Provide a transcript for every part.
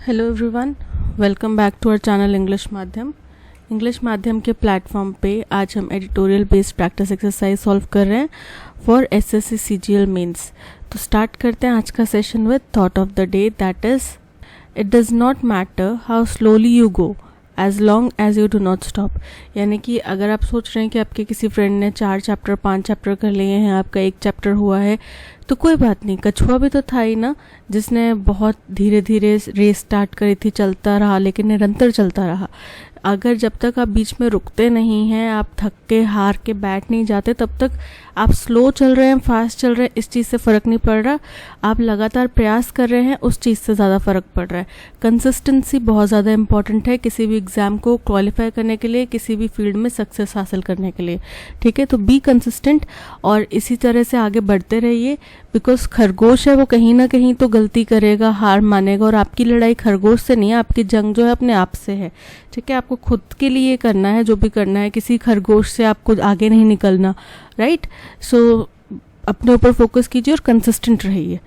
Hello everyone, welcome back to our channel English Madhyam के platform पे आज हम editorial based practice exercise solve कर रहे हैं फॉर एसएससी सीजीएल मेंस। तो स्टार्ट करते हैं आज का session with thought of the day, that is it does not matter how slowly you go as long as you do not stop. यानी कि अगर आप सोच रहे हैं कि आपके किसी फ्रेंड ने 4 चैप्टर 5 चैप्टर कर लिए हैं, आपका 1 चैप्टर हुआ है, तो कोई बात नहीं, कछुआ भी तो था ही ना, जिसने बहुत धीरे धीरे रेस स्टार्ट करी थी, चलता रहा लेकिन निरंतर चलता रहा। अगर जब तक आप बीच में रुकते नहीं हैं, आप थक के हार के बैठ नहीं जाते, तब तक आप स्लो चल रहे हैं फास्ट चल रहे हैं, इस चीज़ से फ़र्क नहीं पड़ रहा। आप लगातार प्रयास कर रहे हैं, उस चीज़ से ज़्यादा फ़र्क पड़ रहा है। कंसिस्टेंसी बहुत ज़्यादा इंपॉर्टेंट है किसी भी एग्ज़ाम को क्वालिफाई करने के लिए, किसी भी फील्ड में सक्सेस हासिल करने के लिए। ठीक है, तो बी कंसिस्टेंट और इसी तरह से आगे बढ़ते रहिए। बिकॉज खरगोश है वो कहीं ना कहीं तो गलती करेगा, हार मानेगा, और आपकी लड़ाई खरगोश से नहीं है, आपकी जंग जो है अपने आप से है। ठीक है, आपको खुद के लिए करना है जो भी करना है, किसी खरगोश से आपको आगे नहीं निकलना। राइट, सो अपने ऊपर फोकस कीजिए और कंसिस्टेंट रहिए।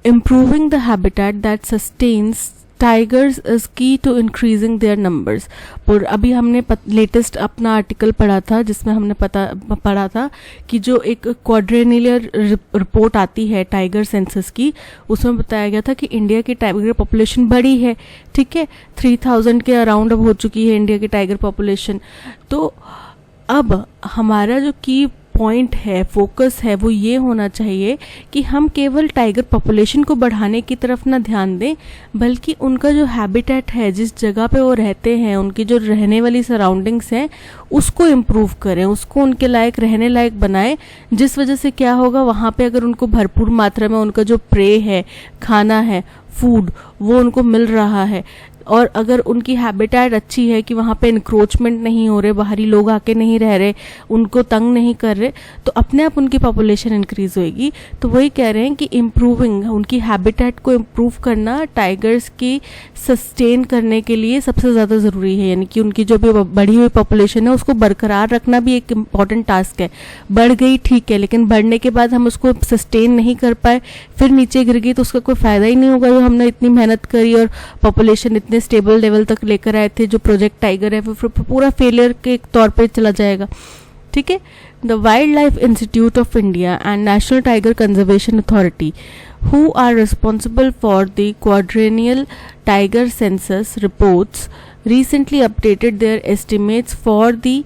Improving the habitat that sustains tigers is की टू इंक्रीजिंग देयर नंबर्स। और अभी हमने लेटेस्ट अपना आर्टिकल पढ़ा था जिसमें हमने पढ़ा था कि जो एक क्वाड्रेनियर रिपोर्ट आती है टाइगर सेंसस की, उसमें बताया गया था कि इंडिया की टाइगर पॉपुलेशन बड़ी है। ठीक है, 3000 के अराउंड अब हो चुकी है इंडिया की टाइगर पॉपुलेशन। तो अब हमारा जो की पॉइंट है, फोकस है, वो ये होना चाहिए कि हम केवल टाइगर पॉपुलेशन को बढ़ाने की तरफ ना ध्यान दें, बल्कि उनका जो हैबिटेट है, जिस जगह पे वो रहते हैं, उनकी जो रहने वाली सराउंडिंग्स हैं, उसको इम्प्रूव करें, उसको उनके लायक रहने लायक बनाएं। जिस वजह से क्या होगा, वहाँ पे अगर उनको भरपूर मात्रा में उनका जो प्रे है, खाना है, फूड, वो उनको मिल रहा है, और अगर उनकी हैबिटेट अच्छी है कि वहाँ पे इंक्रोचमेंट नहीं हो रहे, बाहरी लोग आके नहीं रह रहे, उनको तंग नहीं कर रहे, तो अपने आप उनकी पॉपुलेशन इंक्रीज होएगी। तो वही कह रहे हैं कि इम्प्रूविंग, उनकी हैबिटेट को इम्प्रूव करना टाइगर्स की सस्टेन करने के लिए सबसे ज़्यादा ज़रूरी है। यानी कि उनकी जो भी बढ़ी हुई पॉपुलेशन है उसको बरकरार रखना भी एक इम्पॉर्टेंट टास्क है। बढ़ गई ठीक है, लेकिन बढ़ने के बाद हम उसको सस्टेन नहीं कर पाए, फिर नीचे गिर गई, तो उसका कोई फ़ायदा ही नहीं होगा। जो हमने इतनी मेहनत करी और पॉपुलेशन इतने स्टेबल लेवल तक लेकर आए थे, जो प्रोजेक्ट टाइगर है वो पूरा फेलियर के तौर पे चला जाएगा। ठीक है, the wild life institute of India and national tiger conservation authority, who are responsible for the quadrennial tiger census reports, recently updated their estimates for the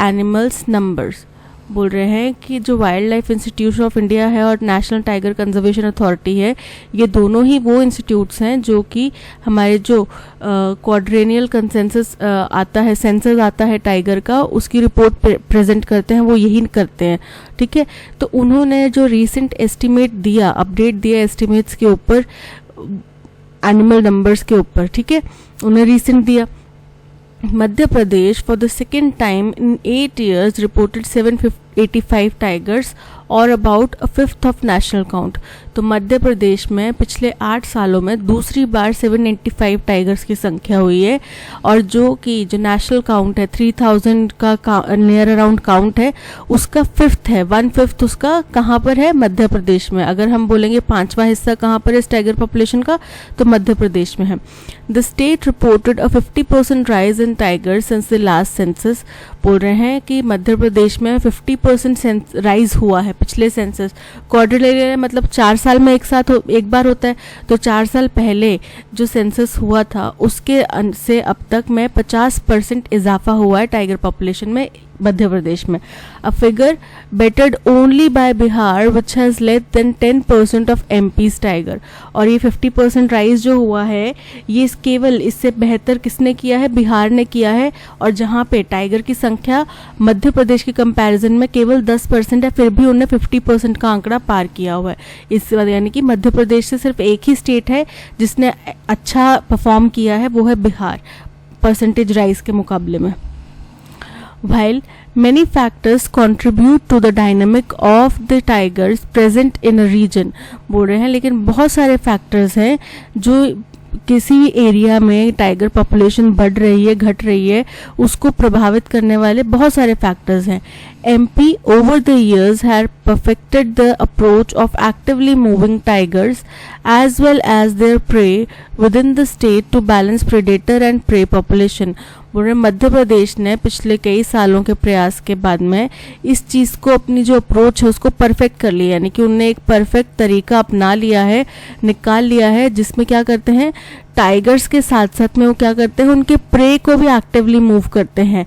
animals numbers। बोल रहे हैं कि जो wild life institute of India है और national tiger conservation authority है, ये दोनों ही वो इंस्टीट्यूट्स हैं जो कि हमारे जो क्वाड्रेनियल कंसेंसस आता है, सेंसस आता है टाइगर का, उसकी रिपोर्ट प्रेजेंट करते हैं, वो यही करते हैं। ठीक है, तो उन्होंने जो रीसेंट एस्टिमेट दिया, अपडेट दिया एस्टिमेट्स के ऊपर, एनिमल नंबर्स के ऊपर, ठीक है, उन्हें रीसेंट दिया। Madhya Pradesh for the second time in 8 years reported 785 tigers और अबाउट 1/5 ऑफ नेशनल काउंट। तो मध्य प्रदेश में पिछले 8 सालों में दूसरी बार 785 टाइगर्स की संख्या हुई है, और जो कि जो नेशनल काउंट है 3000 का नियर अराउंड काउंट है, उसका 5th है, 1/5 उसका कहाँ पर है, मध्य प्रदेश में। अगर हम बोलेंगे 5वां हिस्सा कहाँ पर है इस टाइगर पॉपुलेशन का, तो मध्य प्रदेश में है। The state reported a 50% rise in tiger since the last census. बोल रहे हैं कि मध्य प्रदेश में 50% राइज हुआ है पिछले सेंसस। क्वाड्रिलिनियर मतलब 4 साल में एक बार होता है, तो 4 साल पहले जो सेंसस हुआ था उसके से अब तक में 50% इजाफा हुआ है टाइगर पॉपुलेशन में मध्य प्रदेश में। A figure battered only by Bihar which has less than 10% of MPs tiger. और ये 50% राइज जो हुआ है, ये केवल इससे बेहतर किसने किया है, बिहार ने किया है। और जहाँ पे टाइगर की संख्या मध्य प्रदेश के कंपैरिजन में केवल 10% है, फिर भी उन्होंने 50% का आंकड़ा पार किया हुआ है। इस यानी कि मध्य प्रदेश से सिर्फ एक ही स्टेट है जिसने अच्छा परफॉर्म किया है, वो है बिहार, परसेंटेज राइज के मुकाबले में। While many factors contribute to the dynamic of the tigers present in a region, बोल रहे हैं, लेकिन बहुत सारे फैक्टर्स हैं जो किसी भी एरिया में टाइगर पॉपुलेशन बढ़ रही है, घट रही है, उसको प्रभावित करने वाले बहुत सारे फैक्टर्स हैं। MP over the years had perfected the approach of actively moving tigers as well as their prey within the state to balance predator and prey population. बोल मध्य प्रदेश ने पिछले कई सालों के प्रयास के बाद में इस चीज़ को, अपनी जो अप्रोच है उसको परफेक्ट कर लिया, यानी कि उनने एक परफेक्ट तरीका अपना लिया है, निकाल लिया है, जिसमें क्या करते हैं, टाइगर्स के साथ साथ में वो क्या करते हैं, उनके प्रे को भी एक्टिवली मूव करते हैं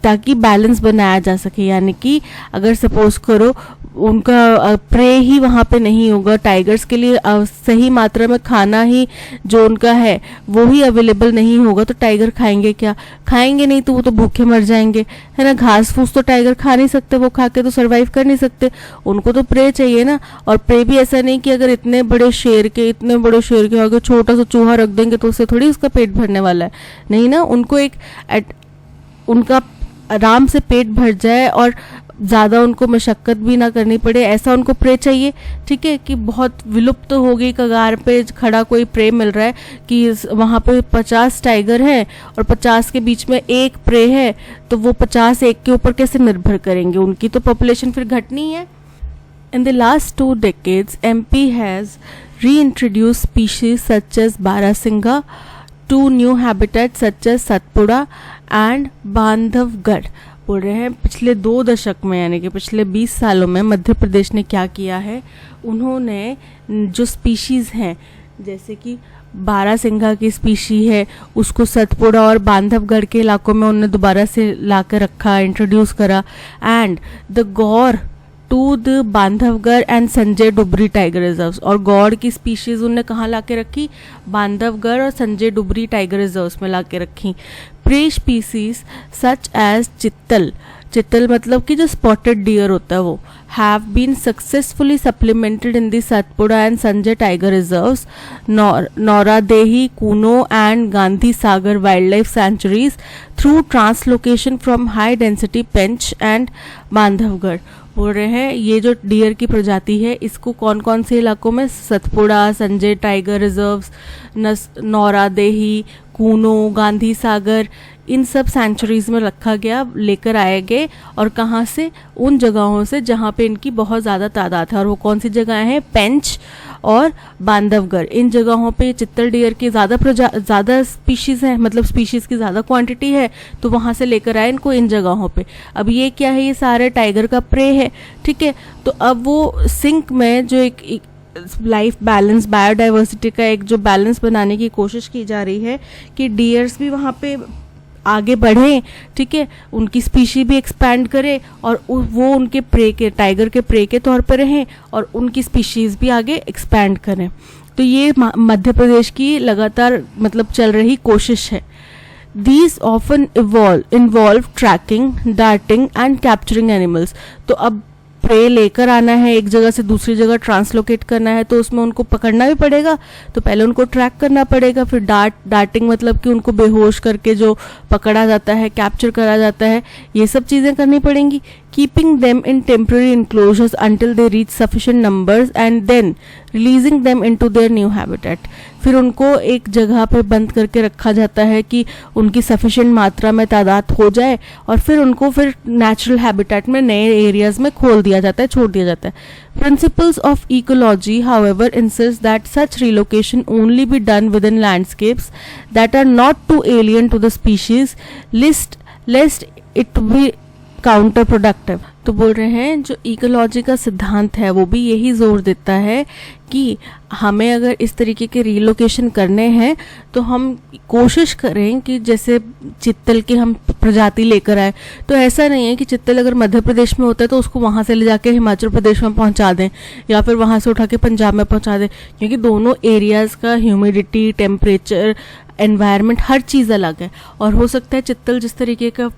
ताकि बैलेंस बनाया जा सके. यानी कि अगर सपोज करो उनका प्रे ही वहाँ पे नहीं होगा, टाइगर्स के लिए सही मात्रा में खाना ही जो उनका है वो ही अवेलेबल नहीं होगा, तो टाइगर खाएंगे क्या? खाएंगे नहीं, तो वो तो भूखे मर जाएंगे, है ना. घास फूस तो टाइगर खा नहीं सकते, वो खा के तो सरवाइव कर नहीं सकते, उनको तो प्रे चाहिए ना. और प्रे भी ऐसा नहीं कि अगर इतने बड़े शेर के आगे छोटा सा चूहा रख देंगे तो उससे थोड़ी उसका पेट भरने वाला है, नहीं ना. उनको उनका आराम से पेट भर जाए और ज़्यादा उनको मशक्क़त भी ना करनी पड़े, ऐसा उनको प्रे चाहिए. ठीक है, कि बहुत विलुप्त तो हो गई कगार पे खड़ा कोई प्रे मिल रहा है कि वहाँ पे 50 टाइगर हैं और 50 के बीच में एक प्रे है, तो वो 50 एक के ऊपर कैसे निर्भर करेंगे? उनकी तो पॉपुलेशन फिर घटनी है. In the last 2 decades, MP has reintroduced species such as Barasingha, 2 new habitats such as Satpura and Bandhavgarh. बोल रहे हैं पिछले 2 दशक में, यानी कि पिछले 20 सालों में मध्य प्रदेश ने क्या किया है, उन्होंने जो स्पीशीज़ हैं, जैसे कि बारासिंघा की स्पीशी है, उसको सतपुड़ा और बांधवगढ़ के इलाकों में उन्होंने दोबारा से ला कर रखा, इंट्रोड्यूस करा. And the gaur to the Bandhavgarh and Sanjay Dubri tiger reserves. और गौड़ की स्पीशीज उनने कहाँ ला के रखी? बांधवगढ़ और संजय डुबरी टाइगर रिजर्व्स में ला के रखी. Prey species such as chital मतलब कि जो स्पॉटेड डियर होता है वो, have been successfully supplemented in the Satpura and Sanjay tiger reserves, Nauradehi, Kuno and Gandhi Sagar wildlife sanctuaries through translocation from high density Pench and Bandhavgarh. बोल रहे हैं ये जो डियर की प्रजाति है इसको कौन कौन से इलाकों में, सतपुड़ा, संजय टाइगर रिजर्व्स, नौरादेही, कूनो, गांधी सागर, इन सब सेंचुरीज में रखा गया, लेकर आए गए. और कहाँ से? उन जगहों से जहाँ पे इनकी बहुत ज़्यादा तादाद है. और वो कौन सी जगह है? पेंच और बांधवगढ़. इन जगहों पे चित्तल डियर की ज़्यादा स्पीशीज़ हैं, मतलब स्पीशीज़ की ज़्यादा क्वांटिटी है, तो वहाँ से लेकर आए इनको इन जगहों पे. अब ये क्या है? ये सारे टाइगर का प्रे है. ठीक है, तो अब वो सिंक में जो एक लाइफ बैलेंस, बायोडाइवर्सिटी का एक जो बैलेंस बनाने की कोशिश की जा रही है कि डियर्स भी वहाँ पे आगे बढ़ें. ठीक है, उनकी स्पीशी भी एक्सपैंड करे और वो उनके प्रे के, टाइगर के प्रे के तौर पर रहें और उनकी स्पीशीज़ भी आगे एक्सपैंड करें. तो ये मध्य प्रदेश की लगातार मतलब चल रही कोशिश है. These often involve tracking, darting and capturing animals. तो अब प्रे लेकर आना है, एक जगह से दूसरी जगह ट्रांसलोकेट करना है, तो उसमें उनको पकड़ना भी पड़ेगा. तो पहले उनको ट्रैक करना पड़ेगा, फिर डार्टिंग मतलब कि उनको बेहोश करके जो पकड़ा जाता है, कैप्चर करा जाता है, ये सब चीज़ें करनी पड़ेंगी. Keeping them in temporary enclosures until they reach sufficient numbers and then releasing them into their new habitat. फिर उनको एक जगह पे बंद करके रखा जाता है कि उनकी सफिशिएंट मात्रा में तादाद हो जाए और फिर उनको फिर नेचुरल हैबिटेट में, नए एरियाज में खोल दिया जाता है, छोड़ दिया जाता है. Principles of ecology, however, insist that such relocation only be done within landscapes that are not too alien to the species, lest it be counter productive. तो बोल रहे हैं जो इकोलॉजी का सिद्धांत है वो भी यही जोर देता है कि हमें अगर इस तरीके के रिलोकेशन करने हैं तो हम कोशिश करें कि जैसे चित्तल की हम प्रजाति लेकर आए, तो ऐसा नहीं है कि चित्तल अगर मध्य प्रदेश में होता है तो उसको वहाँ से ले जाके हिमाचल प्रदेश में पहुँचा दें या फिर वहाँ से उठा के पंजाब में पहुँचा दें, क्योंकि दोनों एरियाज़ का ह्यूमिडिटी, टेम्परेचर, एनवायरनमेंट हर चीज़ अलग है. और हो सकता है चित्तल जिस तरीके का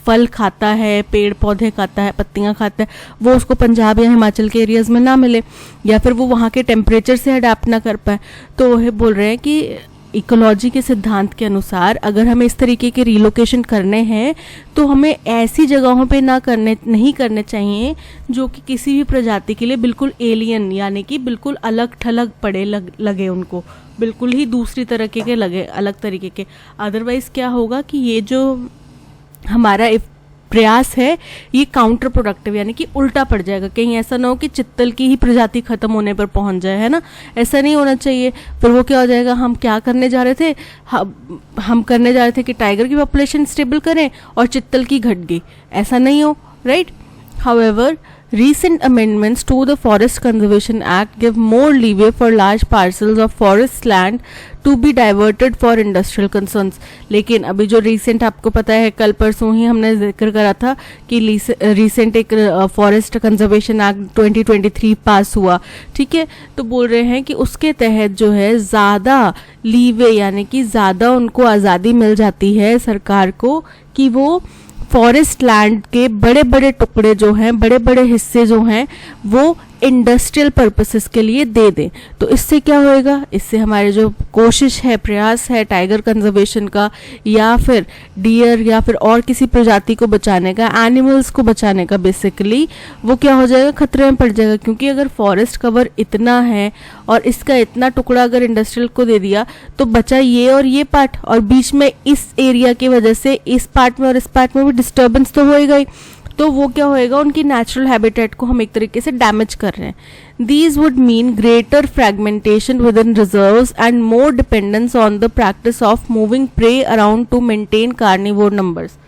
फल खाता है, पेड़ पौधे खाता है, पत्तियां खाता है, वो उसको पंजाब या हिमाचल के एरियाज़ में ना मिले, या फिर वो वहाँ के टेम्परेचर से अडेप्ट ना कर पाए. तो वह बोल रहे हैं कि इकोलॉजी के सिद्धांत के अनुसार अगर हमें इस तरीके के रिलोकेशन करने हैं तो हमें ऐसी जगहों पे नहीं करने चाहिए जो कि किसी भी प्रजाति के लिए बिल्कुल एलियन, यानी कि बिल्कुल अलग थलग पड़े लगे, उनको बिल्कुल ही दूसरी तरीके के लगे, अलग तरीके के. अदरवाइज़ क्या होगा कि ये जो हमारा प्रयास है ये काउंटर प्रोडक्टिव, यानी कि उल्टा पड़ जाएगा। कहीं ऐसा ना हो कि चित्तल की ही प्रजाति खत्म होने पर पहुंच जाए, है ना, ऐसा नहीं होना चाहिए। फिर वो क्या हो जाएगा, हम क्या करने जा रहे थे, हम करने जा रहे थे कि टाइगर की पॉपुलेशन स्टेबल करें और चित्तल की घट गई, ऐसा नहीं हो, right. However, recent amendments to the Forest Conservation Act give more leeway for large parcels of forest land to be diverted for industrial concerns। लेकिन अभी जो recent, आपको पता है कल परसों ही हमने जिक्र करा था कि recent एक फॉरेस्ट कंजर्वेशन एक्ट 2023 पास हुआ, ठीक है। तो बोल रहे हैं कि उसके तहत जो है ज़्यादा लीवे, यानी कि ज़्यादा उनको आज़ादी मिल जाती है सरकार को कि वो फॉरेस्ट लैंड के बड़े बड़े टुकड़े जो हैं, बड़े बड़े हिस्से जो हैं, वो इंडस्ट्रियल पर्पसेस के लिए दे दें। तो इससे क्या होएगा, इससे हमारे जो कोशिश है, प्रयास है टाइगर कंजर्वेशन का, या फिर डियर या फिर और किसी प्रजाति को बचाने का, एनिमल्स को बचाने का, बेसिकली वो क्या हो जाएगा, खतरे में पड़ जाएगा। क्योंकि अगर फॉरेस्ट कवर इतना है और इसका इतना टुकड़ा अगर इंडस्ट्रियल को दे दिया तो बचा ये और ये पार्ट, और बीच में इस एरिया की वजह से इस पार्ट में और इस पार्ट में भी डिस्टर्बेंस तो होएगा ही। तो वो क्या होएगा, उनकी नेचुरल हैबिटेट को हम एक तरीके से डैमेज कर रहे हैं। These would mean greater fragmentation within reserves and more dependence on the practice of moving prey around to maintain carnivore numbers.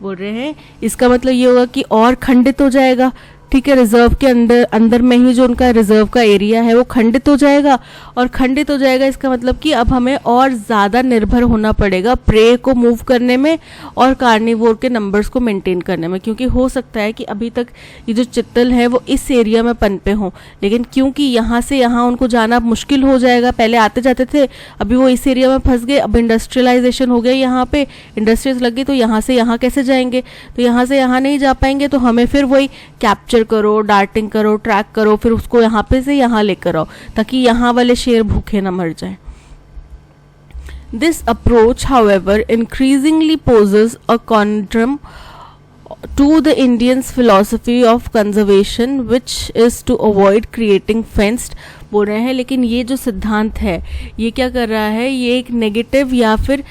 बोल रहे हैं इसका मतलब ये होगा कि और खंडित हो जाएगा, ठीक है, रिजर्व के अंदर में ही जो उनका रिजर्व का एरिया है वो खंडित हो जाएगा, और खंडित हो जाएगा इसका मतलब कि अब हमें और ज़्यादा निर्भर होना पड़ेगा प्रे को मूव करने में और कार्निवोर के नंबर्स को मेंटेन करने में। क्योंकि हो सकता है कि अभी तक ये जो चित्तल है वो इस एरिया में पनपे हों, लेकिन क्योंकि यहाँ से यहाँ उनको जाना मुश्किल हो जाएगा, पहले आते जाते थे, अभी वो इस एरिया में फंस गए, अब इंडस्ट्रियलाइजेशन हो गया, यहाँ पे इंडस्ट्रीज लग गई, तो यहाँ से यहाँ कैसे जाएंगे, तो यहाँ से यहाँ नहीं जा पाएंगे, तो हमें फिर वही कैप्चर करो, डार्टिंग करो, ट्रैक करो, फिर उसको यहाँ पे से यहाँ लेकर आओ ताकि यहाँ वाले शेर भूखे न मर जाएं। This approach, however, increasingly poses a conundrum to the Indians' philosophy of conservation, which is to avoid creating fenced। बोल रहे हैं लेकिन ये जो सिद्धांत है ये क्या कर रहा है, ये एक नेगेटिव या फिर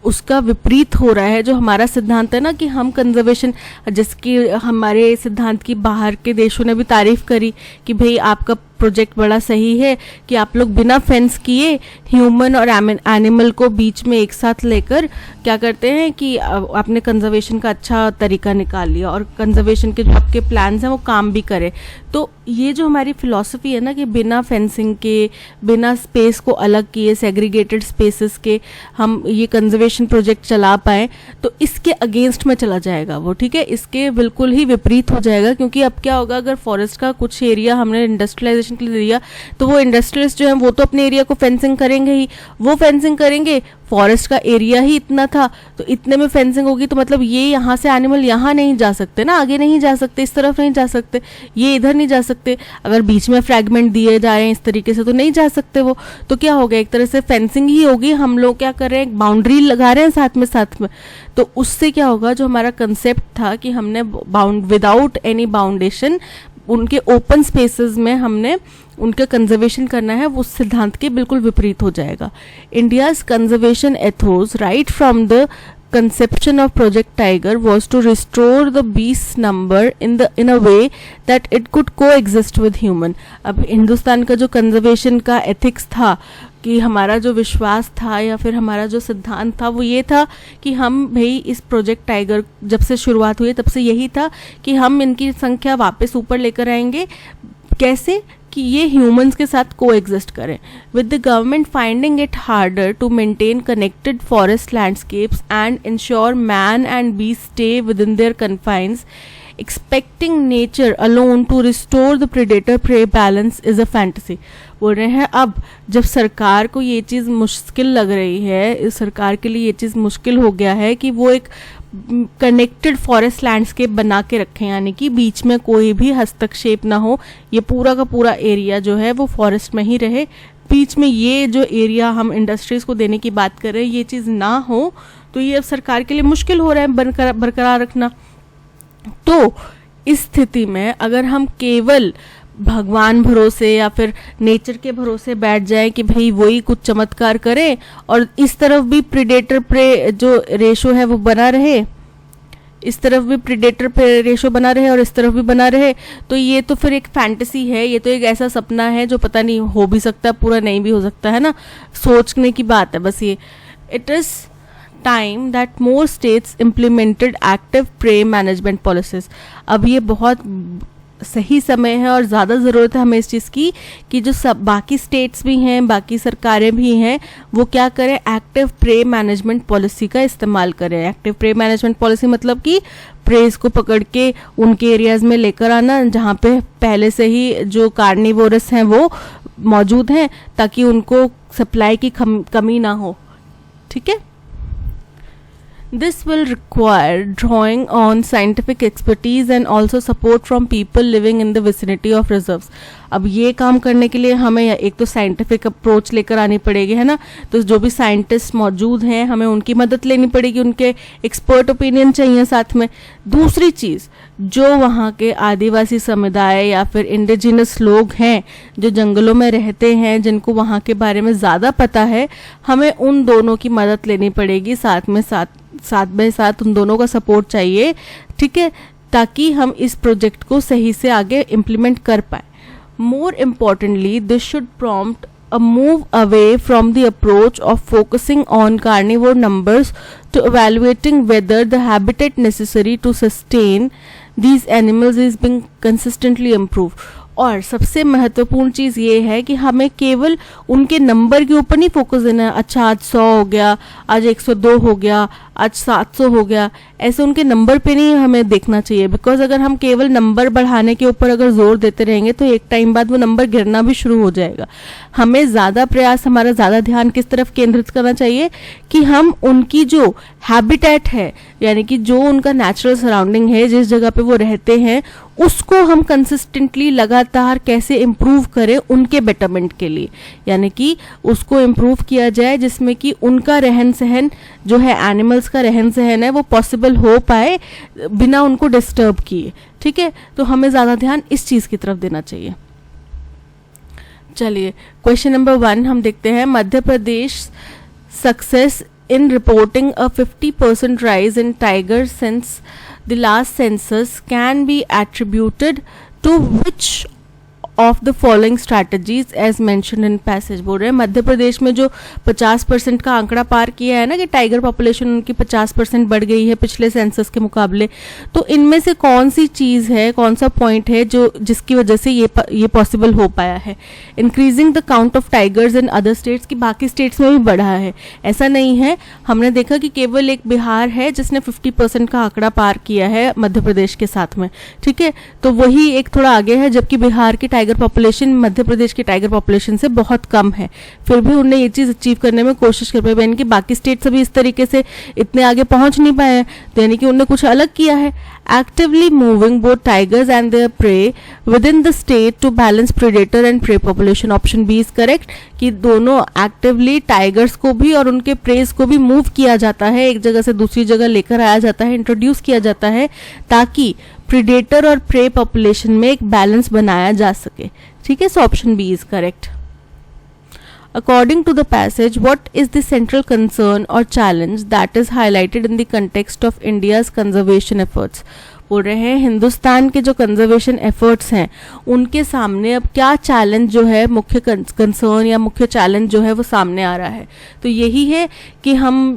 उसका विपरीत हो रहा है। जो हमारा सिद्धांत है ना कि हम कंजर्वेशन, जिसकी हमारे सिद्धांत की बाहर के देशों ने भी तारीफ करी कि भाई आपका प्रोजेक्ट बड़ा सही है कि आप लोग बिना फेंस किए ह्यूमन और एनिमल को बीच में एक साथ लेकर क्या करते हैं कि आपने कंजर्वेशन का अच्छा तरीका निकाल लिया और कंजर्वेशन के जो आपके प्लान्स हैं वो काम भी करे। तो ये जो हमारी फिलॉसफी है ना कि बिना फेंसिंग के, बिना स्पेस को अलग किए, सेग्रीगेटेड स्पेसेस के हम ये कंजर्वेशन प्रोजेक्ट चला पाए, तो इसके अगेंस्ट में चला जाएगा वो, ठीक है, इसके बिल्कुल ही विपरीत हो जाएगा। क्योंकि अब क्या होगा, अगर फॉरेस्ट का कुछ एरिया हमने इंडस्ट्रियलाइजेशन के लिए दिया तो वो इंडस्ट्रियलिस्ट जो है वो तो अपने एरिया को फेंसिंग करेंगे ही, वो फेंसिंग करेंगे, फॉरेस्ट का एरिया ही इतना था तो इतने में फेंसिंग होगी, तो मतलब ये यहाँ से एनिमल यहाँ नहीं जा सकते ना, आगे नहीं जा सकते, इस तरफ नहीं जा सकते, ये इधर नहीं जा सकते, अगर बीच में फ्रैगमेंट दिए जा रहे हैं इस तरीके से तो नहीं जा सकते वो। तो क्या हो गया, एक तरह से फेंसिंग ही होगी, हम लोग क्या कर रहे हैं, एक बाउंड्री लगा रहे हैं साथ में। तो उससे क्या होगा, जो हमारा कंसेप्ट था कि हमने विदाउट एनी बाउंडेशन उनके ओपन स्पेसेस में हमने उनका कंजर्वेशन करना है, वो उस सिद्धांत के बिल्कुल विपरीत हो जाएगा। India's conservation Athos right from the conception of Project Tiger was to restore the beast number in a way that it could coexist with human। अब हिंदुस्तान का जो कंजर्वेशन का एथिक्स था, कि हमारा जो विश्वास था या फिर हमारा जो सिद्धांत था वो ये था कि हम भाई इस प्रोजेक्ट टाइगर जब से शुरुआत हुई तब से यही था कि हम इनकी संख्या वापस ऊपर लेकर आएंगे। कैसे कि ये ह्यूमंस के साथ को एग्जिस्ट करें। With the government finding it harder to maintain connected forest landscapes and ensure man and beast stay within their confines, expecting nature alone to restore the predator prey balance is a fantasy। बोल रहे हैं अब जब सरकार को ये चीज़ मुश्किल लग रही है, सरकार के लिए ये चीज़ मुश्किल हो गया है कि वो एक कनेक्टेड फॉरेस्ट लैंडस्केप बना के रखें, यानी कि बीच में कोई भी हस्तक्षेप ना हो, ये पूरा का पूरा एरिया जो है वो फॉरेस्ट में ही रहे, बीच में ये जो एरिया हम इंडस्ट्रीज को देने की बात कर रहे हैं ये चीज़ ना हो, तो ये अब सरकार के लिए मुश्किल हो रहा है बरकरार रखना। तो इस स्थिति में अगर हम केवल भगवान भरोसे या फिर नेचर के भरोसे बैठ जाएं कि भाई वही कुछ चमत्कार करें और इस तरफ भी प्रेडेटर प्रे जो रेशो है वो बना रहे, इस तरफ भी प्रीडेटर पे रेशो बना रहे और इस तरफ भी बना रहे, तो ये तो फिर एक फैंटेसी है, ये तो एक ऐसा सपना है जो पता नहीं हो भी सकता, पूरा नहीं भी हो सकता है ना, सोचने की बात है बस ये. It is time that more states implemented active pray management policies. अब ये बहुत सही समय है और ज़्यादा ज़रूरत है हमें इस चीज़ की कि जो सब बाकी स्टेट्स भी हैं, बाकी सरकारें भी हैं, वो क्या करें, एक्टिव प्रे मैनेजमेंट पॉलिसी का इस्तेमाल करें. एक्टिव प्रे मैनेजमेंट पॉलिसी मतलब कि प्रेस को पकड़ के उनके एरियाज़ में लेकर आना जहाँ पे पहले से ही जो कार्निवोरस हैं वो मौजूद हैं, ताकि उनको सप्लाई की कमी ना हो. ठीक है. This will require drawing on scientific expertise and also support from people living in the vicinity of reserves. अब ये काम करने के लिए हमें एक तो साइंटिफिक अप्रोच लेकर आनी पड़ेगी, है ना. तो जो भी साइंटिस्ट मौजूद हैं हमें उनकी मदद लेनी पड़ेगी, उनके एक्सपर्ट ओपिनियन चाहिए साथ में. दूसरी चीज़, जो वहाँ के आदिवासी समुदाय या फिर इंडिजिनस लोग हैं जो जंगलों में रहते हैं, जिनको वहाँ के बारे में ज़्यादा पता है, हमें उन दोनों की मदद लेनी पड़ेगी. साथ बाय साथ उन दोनों का सपोर्ट चाहिए. ठीक है, ताकि हम इस प्रोजेक्ट को सही से आगे इम्प्लीमेंट कर पाए. More importantly, this should prompt a move away from the approach of focusing on carnivore numbers to evaluating whether the habitat necessary to sustain these animals is being consistently improved. और सबसे महत्वपूर्ण चीज़ ये है कि हमें केवल उनके नंबर के ऊपर नहीं फोकस देना है. अच्छा आज 100 हो गया, आज 102 हो गया, आज 700 हो गया, ऐसे उनके नंबर पे नहीं हमें देखना चाहिए. बिकॉज अगर हम केवल नंबर बढ़ाने के ऊपर अगर जोर देते रहेंगे तो एक टाइम बाद वो नंबर गिरना भी शुरू हो जाएगा. हमें ज़्यादा प्रयास, हमारा ज़्यादा ध्यान किस तरफ केंद्रित करना चाहिए कि हम उनकी जो हैबिटेट है, यानी कि जो उनका नेचुरल सराउंडिंग है, जिस जगह पे वो रहते हैं, उसको हम कंसिस्टेंटली लगातार कैसे इम्प्रूव करें उनके बेटरमेंट के लिए. यानी कि उसको इम्प्रूव किया जाए जिसमें कि उनका रहन सहन जो है, एनिमल्स का रहन सहन है, वो पॉसिबल हो पाए बिना उनको डिस्टर्ब किए. ठीक है, तो हमें ज़्यादा ध्यान इस चीज़ की तरफ देना चाहिए. चलिए क्वेश्चन नंबर 1 हम देखते हैं. Madhya Pradesh success in reporting a 50% rise in tigers since the last census can be attributed to which of the following strategies as mentioned in passage. बोल रहे हैं मध्य प्रदेश में जो 50% का आंकड़ा पार किया है ना, कि टाइगर पॉपुलेशन उनकी 50% बढ़ गई है पिछले सेंसस के मुकाबले, तो इनमें से कौन सी चीज़ है, कौन सा पॉइंट है जो जिसकी वजह से ये पॉसिबल हो पाया है. Increasing the count of tigers in other states, की बाकी स्टेट्स में भी बढ़ा है. ऐसा नहीं है, हमने देखा कि केवल एक बिहार है जिसने 50% का आंकड़ा पार किया है मध्य प्रदेश के साथ में. ठीक है, तो वही एक थोड़ा आगे है, जबकि बिहार की टाइगर पॉपुलेशन मध्य प्रदेश की टाइगर पॉपुलेशन से बहुत कम है. फिर भी उन्होंने ये चीज़ अचीव करने में कोशिश कर पाई, यानी कि बाकी स्टेट्स अभी इस तरीके से इतने आगे पहुंच नहीं पाए हैं, तो यानी कि उन्होंने कुछ अलग किया है. Actively moving both tigers and their prey within the state to balance predator and prey population. Option B is correct, कि दोनों एक्टिवली टाइगर्स को भी और उनके प्रेस को भी मूव किया जाता है, एक जगह से दूसरी जगह लेकर आया जाता है, इंट्रोड्यूस किया जाता है, ताकि प्रीडेटर और प्रे पॉपुलेशन में एक बैलेंस बनाया जा सके. ठीक है, so option B is correct. According to the passage, what is the central concern or challenge that is highlighted in the context of India's conservation efforts? बोल रहे हैं हिंदुस्तान के जो कंजर्वेशन एफर्ट्स हैं उनके सामने अब क्या चैलेंज जो है, मुख्य कंसर्न या मुख्य चैलेंज जो है वो सामने आ रहा है. तो यही है कि हम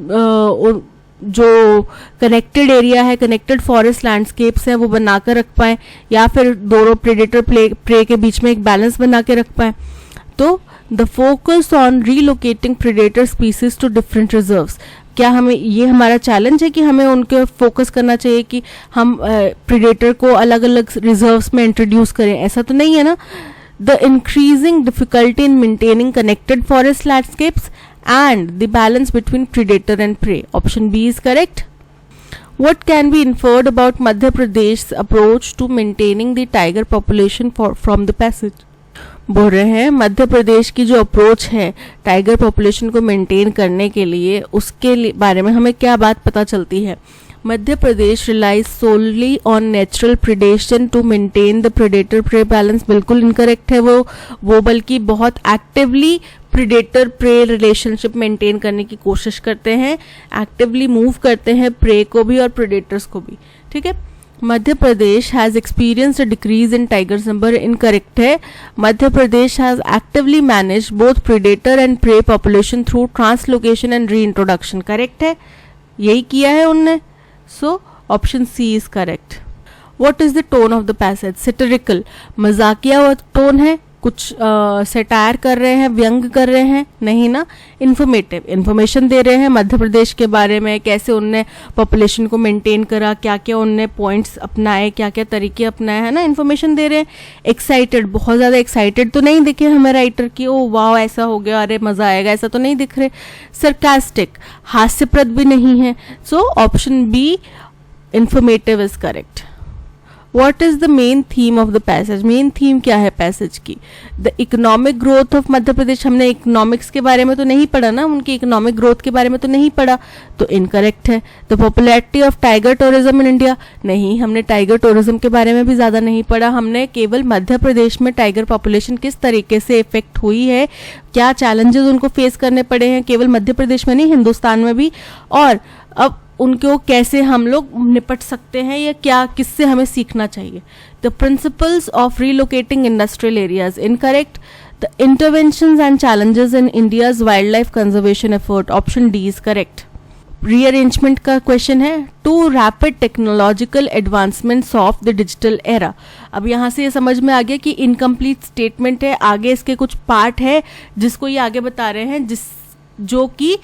जो कनेक्टेड एरिया है, कनेक्टेड फॉरेस्ट लैंडस्केप्स हैं, वो बनाकर रख पाएँ, या फिर दोनों प्रेडेटर प्रे के बीच में एक बैलेंस बना के रख पाएँ. तो the focus on relocating predator species to different reserves, क्या हमें ये हमारा चैलेंज है कि हमें उनके फोकस करना चाहिए कि हम प्रेडेटर को अलग अलग रिजर्व्स में इंट्रोड्यूस करें, ऐसा तो नहीं है ना. The increasing difficulty in maintaining connected forest landscapes and the balance between predator and prey. Option B is correct. What can be inferred about Madhya Pradesh's approach to maintaining the tiger population from the passage? बोल रहे हैं मध्य प्रदेश की जो approach है tiger population को maintain करने के लिए, उसके बारे में हमें क्या बात पता चलती है. Madhya Pradesh relies solely on natural predation to maintain the predator prey balance. बिल्कुल इनकरेक्ट है वो बल्कि बहुत actively predator prey relationship maintain करने की कोशिश करते हैं, एक्टिवली मूव करते हैं प्रे को भी और प्रेडेटर्स को भी, ठीक है। Madhya Pradesh has experienced a decrease in tigers number, incorrect है। Madhya Pradesh has actively manage both predator and prey population through translocation and reintroduction, correct है, यही किया है उनने। So option C is correct. What is the tone of the passage? Satirical, मजाकिया tone है, कुछ satire कर रहे हैं, व्यंग कर रहे हैं, नहीं ना। इन्फॉर्मेटिव, इन्फॉर्मेशन दे रहे हैं मध्य प्रदेश के बारे में, कैसे उनने पॉपुलेशन को मेंटेन करा, क्या क्या उनने पॉइंट्स अपनाए, क्या क्या तरीके अपनाए, है ना, इन्फॉर्मेशन दे रहे हैं। एक्साइटेड, बहुत ज़्यादा एक्साइटेड तो नहीं दिखे हमें राइटर की, ओ वाह ऐसा हो गया, अरे मज़ा आएगा, ऐसा तो नहीं दिख रहे। सरकास्टिक, हास्यप्रद भी नहीं है। So option B informative is correct. What is the main theme of the passage? Main theme क्या है पैसेज की? The economic growth of Madhya Pradesh, हमने इकोनॉमिक्स के बारे में तो नहीं पढ़ा ना, उनकी इकोनॉमिक ग्रोथ के बारे में तो नहीं पढ़ा, तो इनकरेक्ट है। The popularity of tiger tourism in India, नहीं, हमने टाइगर टूरिज्म के बारे में भी ज़्यादा नहीं पढ़ा, हमने केवल मध्य प्रदेश में टाइगर पॉपुलेशन किस तरीके से इफेक्ट हुई है, क्या चैलेंजेस उनको फेस करने पड़े हैं, केवल मध्य प्रदेश में नहीं हिंदुस्तान में भी, और अब उनको कैसे हम लोग निपट सकते हैं या क्या, किससे हमें सीखना चाहिए। The principles of relocating industrial areas, incorrect. The interventions and challenges in India's wild life conservation effort, option D is correct. Rearrangement का क्वेश्चन है, to rapid technological advancements of the digital era. अब यहाँ से ये समझ में आ गया कि इनकम्प्लीट स्टेटमेंट है, आगे इसके कुछ पार्ट है जिसको ये आगे बता रहे हैं, जो कि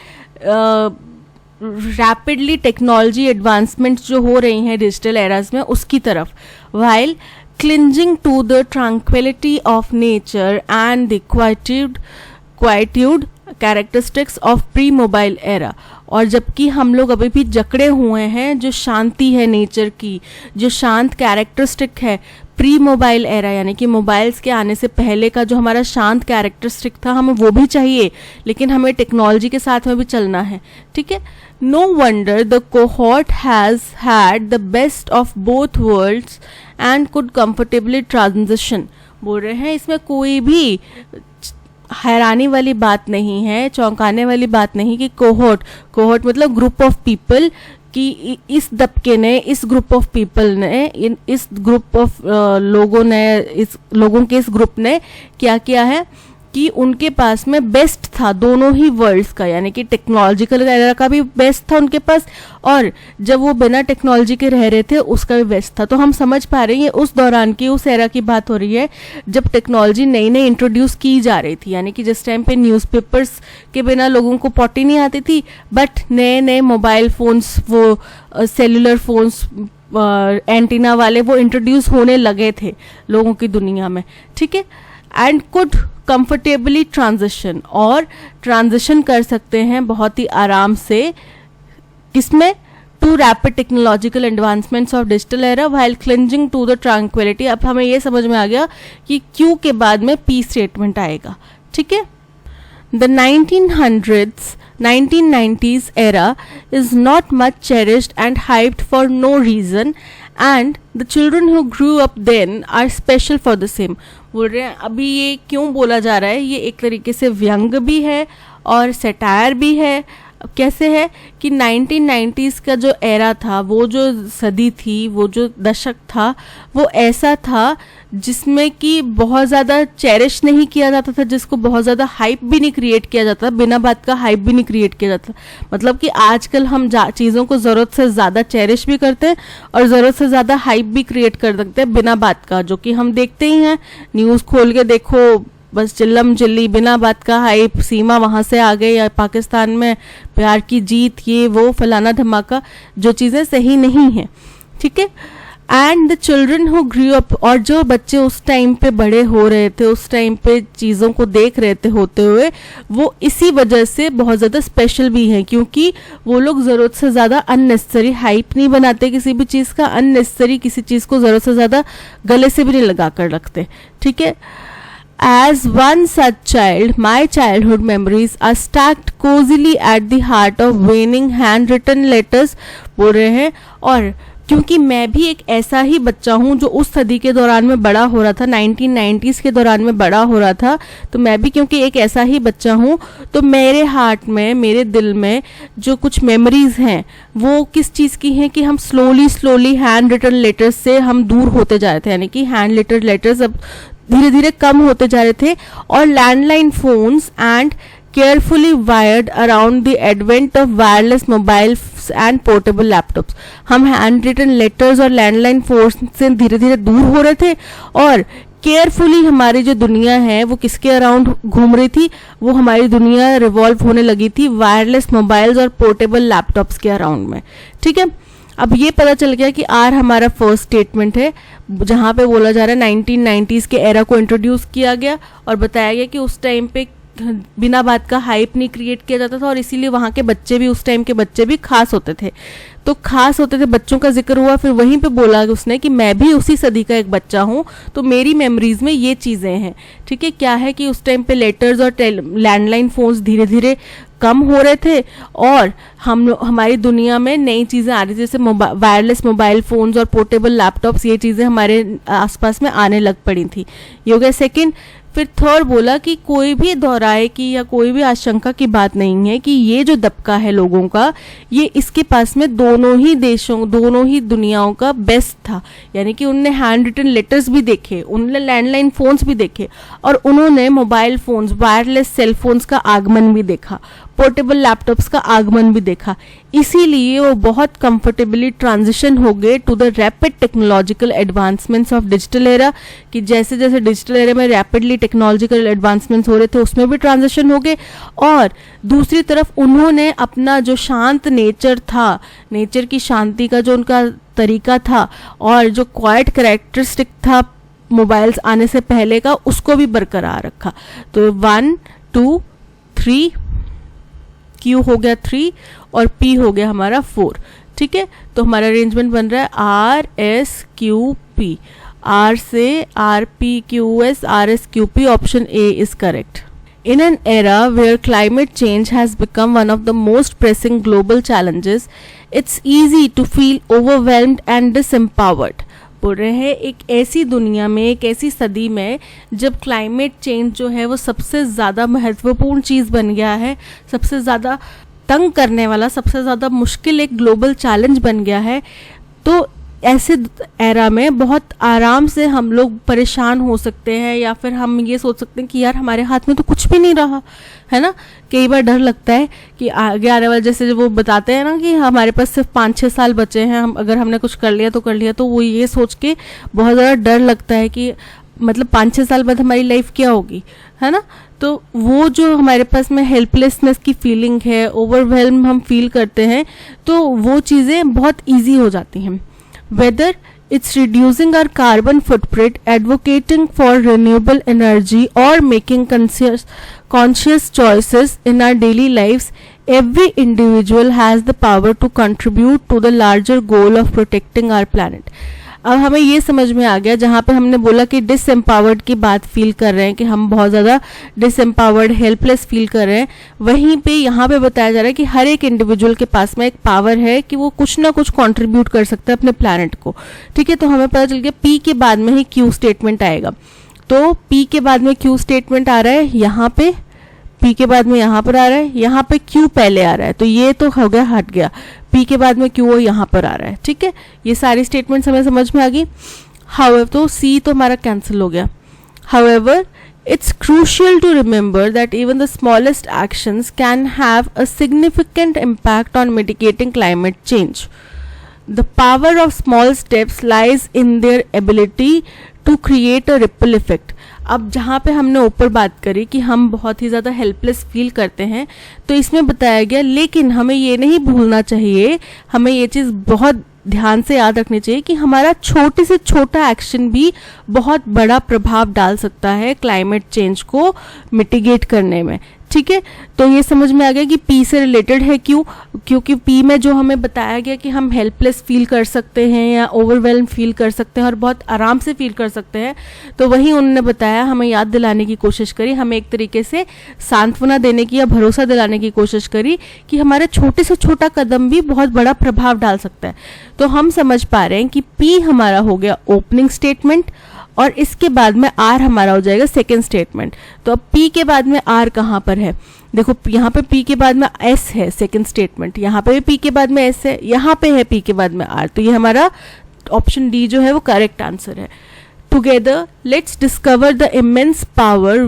रैपिडली टेक्नोलॉजी एडवांसमेंट्स जो हो रही हैं डिजिटल एराज में उसकी तरफ, while clinging to the tranquility of nature and the quietude characteristics of pre mobile era. और जबकि हम लोग अभी भी जकड़े हुए हैं जो शांति है नेचर की, जो शांत कैरेक्टरिस्टिक है प्री मोबाइल एरा, यानी कि मोबाइल्स के आने से पहले का जो हमारा शांत कैरेक्टरिस्टिक था, हमें वो भी चाहिए, लेकिन हमें टेक्नोलॉजी के साथ में भी चलना है, ठीक है। No wonder the cohort has had the best of both worlds and could comfortably transition, बोल रहे हैं इसमें कोई भी हैरानी वाली बात नहीं है, चौंकाने वाली बात नहीं कि कोहॉर्ट मतलब ग्रुप ऑफ पीपल, कि इस दबके ने, इस ग्रुप ऑफ पीपल ने, इस ग्रुप ऑफ लोगों ने, इस लोगों के इस ग्रुप ने क्या किया है कि उनके पास में बेस्ट था दोनों ही वर्ल्ड्स का, यानी कि टेक्नोलॉजिकल एरा का भी बेस्ट था उनके पास, और जब वो बिना टेक्नोलॉजी के रह रहे थे उसका भी बेस्ट था। तो हम समझ पा रहे हैं उस दौरान की, उस एरा की बात हो रही है जब टेक्नोलॉजी नई नई इंट्रोड्यूस की जा रही थी, यानी कि जिस टाइम पे न्यूज़पेपर्स के बिना लोगों को पॉटी नहीं आती थी, बट नए नए मोबाइल फोन्स, वो सेलुलर फोन्स, एंटीना वाले, वो इंट्रोड्यूस होने लगे थे लोगों की दुनिया में, ठीक है। एंड कुड कंफर्टेबली ट्रांजिशन, और ट्रांजिशन कर सकते हैं बहुत ही आराम से, किसमें? To rapid technological advancements of digital era while clinging to the tranquility. अब हमें ये समझ में आ गया कि क्यू के बाद में पी स्टेटमेंट आएगा, ठीक है। The 1990s era is not much cherished and hyped for no reason, and the children who grew up then are special for the same। बोल रहे हैं अभी ये क्यों बोला जा रहा है, ये एक तरीके से व्यंग भी है और सेटायर भी है। कैसे है कि 1990s का जो एरा था, वो जो सदी थी, वो जो दशक था, वो ऐसा था जिसमें कि बहुत ज़्यादा चेरिश नहीं किया जाता था, जिसको बहुत ज़्यादा हाइप भी नहीं क्रिएट किया जाता, बिना बात का हाइप भी नहीं क्रिएट किया जाता। मतलब कि आजकल हम चीज़ों को ज़रूरत से ज़्यादा चेरिश भी करते हैं और ज़रूरत से ज़्यादा हाइप भी क्रिएट कर सकते हैं बिना बात का, जो कि हम देखते ही हैं। न्यूज़ खोल के देखो, बस चिल्लम चिल्ली, बिना बात का हाइप, सीमा वहाँ से आ गई, या पाकिस्तान में प्यार की जीत, ये वो फलाना धमाका, जो चीज़ें सही नहीं हैं, ठीक है। And the children who grew up, और जो बच्चे उस टाइम पे बड़े हो रहे थे, उस टाइम पे चीज़ों को देख रहे थे होते हुए, वो इसी वजह से बहुत ज़्यादा स्पेशल भी हैं, क्योंकि वो लोग ज़रूरत से ज़्यादा अननेसेसरी हाइप नहीं बनाते किसी भी चीज़ का, अननेसेसरी किसी चीज़ को ज़रूरत से ज़्यादा गले से भी नहीं लगा कर रखते, ठीक है। As one such child, my childhood memories are stacked cozily at the heart of waning handwritten letters, बोल रहे हैं। और क्योंकि मैं भी एक ऐसा ही बच्चा हूँ जो उस सदी के दौरान में बड़ा हो रहा था, 1990s के दौरान में बड़ा हो रहा था। तो मैं भी क्योंकि एक ऐसा ही बच्चा हूँ, तो मेरे हार्ट में, मेरे दिल में जो कुछ मेमोरीज हैं वो किस चीज़ की हैं कि हम स्लोली हैंड रिटन लेटर्स से हम दूर होते जा रहे थे, यानी कि हैंड रिटन लेटर्स अब धीरे धीरे कम होते जा रहे थे, और landline phones and carefully wired around the advent of wireless mobiles and portable laptops। हम हैंड रिटन लेटर्स और लैंडलाइन फोन से धीरे धीरे दूर हो रहे थे, और केयरफुली हमारी जो दुनिया है वो किसके अराउंड घूम रही थी, वो हमारी दुनिया रिवॉल्व होने लगी थी वायरलेस मोबाइल्स और पोर्टेबल लैपटॉप्स के अराउंड में। ठीक है, अब ये पता चल गया कि आर हमारा फर्स्ट स्टेटमेंट है, जहाँ पे बोला जा रहा है 1990s के एरा को इंट्रोड्यूस किया गया और बताया गया कि उस टाइम पे बिना बात का हाइप नहीं क्रिएट किया जाता था, और इसीलिए वहाँ के बच्चे भी, उस टाइम के बच्चे भी खास होते थे। तो खास होते थे, बच्चों का जिक्र हुआ, फिर वहीं पे बोला उसने कि मैं भी उसी सदी का एक बच्चा हूँ, तो मेरी मेमोरीज में ये चीज़ें हैं। ठीक है, क्या है कि उस टाइम पे लेटर्स और लैंडलाइन फोन्स धीरे धीरे कम हो रहे थे, और हमारी दुनिया में नई चीज़ें आ रही थी, जैसे वायरलेस मोबाइल फोन्स और पोर्टेबल लैपटॉप्स, ये चीज़ें हमारे आसपास में आने लग पड़ी थी। ये हो गया सेकेंड। फिर थर्ड बोला कि कोई भी दोहराए की या कोई भी आशंका की बात नहीं है कि ये जो दबका है लोगों का, ये इसके पास में दोनों ही देशों, दोनों ही दुनियाओं का बेस्ट था। यानी कि उनने हैंड रिटन लेटर्स भी देखे, उनने लैंडलाइन फोन्स भी देखे, और उन्होंने mobile phones, wireless cell phones का आगमन भी देखा, पोर्टेबल लैपटॉप्स का आगमन भी देखा। इसीलिए वो बहुत कंफर्टेबली ट्रांजिशन हो गए to the rapid technological advancements of digital era, कि जैसे जैसे डिजिटल एरा में रैपिडली टेक्नोलॉजिकल एडवांसमेंट्स हो रहे थे उसमें भी ट्रांजिशन हो गए। और दूसरी तरफ उन्होंने अपना जो शांत नेचर था, नेचर की शांति का जो उनका तरीका था और जो क्वाइट कैरेक्टरिस्टिक था मोबाइल्स आने से पहले का, उसको भी बरकरार रखा। तो 1 2 3 Q हो गया 3 और P हो गया हमारा 4। ठीक है, तो हमारा अरेंजमेंट बन रहा है RSQP, R से RPQS RSQP, option A is correct. In an era where climate change has become one of the most pressing global challenges, it's easy to feel overwhelmed and disempowered। बोल रहे हैं एक ऐसी दुनिया में, एक ऐसी सदी में जब क्लाइमेट चेंज जो है वो सबसे ज़्यादा महत्वपूर्ण चीज़ बन गया है, सबसे ज़्यादा तंग करने वाला, सबसे ज़्यादा मुश्किल एक ग्लोबल चैलेंज बन गया है, तो ऐसे एरा में बहुत आराम से हम लोग परेशान हो सकते हैं, या फिर हम ये सोच सकते हैं कि यार हमारे हाथ में तो कुछ भी नहीं रहा है ना। कई बार डर लगता है कि आगे आने वाले, जैसे वो बताते हैं ना कि हमारे पास सिर्फ 5-6 साल बचे हैं, हम अगर हमने कुछ कर लिया तो कर लिया, तो वो ये सोच के बहुत ज़्यादा डर लगता है कि मतलब 5-6 साल बाद हमारी लाइफ क्या होगी, है ना। तो वो जो हमारे पास में हेल्पलेसनेस की फीलिंग है, ओवरवेल्म हम फील करते हैं, तो वो चीज़ें बहुत ईजी हो जाती हैं। Whether it's reducing our carbon footprint, advocating for renewable energy, or making conscious choices in our daily lives, every individual has the power to contribute to the larger goal of protecting our planet। अब हमें ये समझ में आ गया, जहाँ पे हमने बोला कि डिसएम्पावर्ड की बात फील कर रहे हैं, कि हम बहुत ज़्यादा डिसएम्पावर्ड, हेल्पलेस फील कर रहे हैं, वहीं पे यहाँ पे बताया जा रहा है कि हर एक इंडिविजुअल के पास में एक पावर है कि वो कुछ ना कुछ कंट्रीब्यूट कर सकता है अपने प्लैनेट को। ठीक है, तो हमें पता चल गया पी के बाद में ही क्यू स्टेटमेंट आएगा। तो पी के बाद में क्यू स्टेटमेंट आ रहा है यहाँ पे, पी के बाद में यहाँ पर आ रहा है, यहाँ पे क्यू पहले आ रहा है, तो ये तो हो गया, हट गया। पी के बाद में क्यू यहाँ पर आ रहा है। ठीक है, ये सारी स्टेटमेंट्स हमें समझ में आ गई। हाउएवर, तो सी तो हमारा कैंसिल हो गया। However, it's crucial to remember that even the smallest actions can have a significant impact on mitigating climate change. The power of small steps lies in their ability to create a ripple effect। अब जहाँ पे हमने ऊपर बात करी कि हम बहुत ही ज़्यादा हेल्पलेस फील करते हैं, तो इसमें बताया गया, लेकिन हमें ये नहीं भूलना चाहिए, हमें ये चीज़ बहुत ध्यान से याद रखनी चाहिए कि हमारा छोटे से छोटा एक्शन भी बहुत बड़ा प्रभाव डाल सकता है क्लाइमेट चेंज को मिटिगेट करने में। ठीक है, तो ये समझ में आ गया कि पी से रिलेटेड है। क्यों? क्योंकि पी में जो हमें बताया गया कि हम हेल्पलेस फील कर सकते हैं या ओवरवेल्म फील कर सकते हैं और बहुत आराम से फील कर सकते हैं, तो वही उन्होंने बताया, हमें याद दिलाने की कोशिश करी, हमें एक तरीके से सांत्वना देने की या भरोसा दिलाने की कोशिश करी कि हमारे छोटे से छोटा कदम भी बहुत बड़ा प्रभाव डाल सकता है। तो हम समझ पा रहे हैं कि पी हमारा हो गया ओपनिंग स्टेटमेंट और इसके बाद में आर हमारा हो जाएगा सेकेंड स्टेटमेंट। तो अब पी के बाद में आर कहाँ पर है? देखो यहाँ पे पी के बाद में एस है सेकेंड स्टेटमेंट, यहाँ पे भी पी के बाद में एस है, यहाँ पे है पी के बाद में आर। तो ये हमारा ऑप्शन डी जो है वो करेक्ट आंसर है। Together let's discover the immense power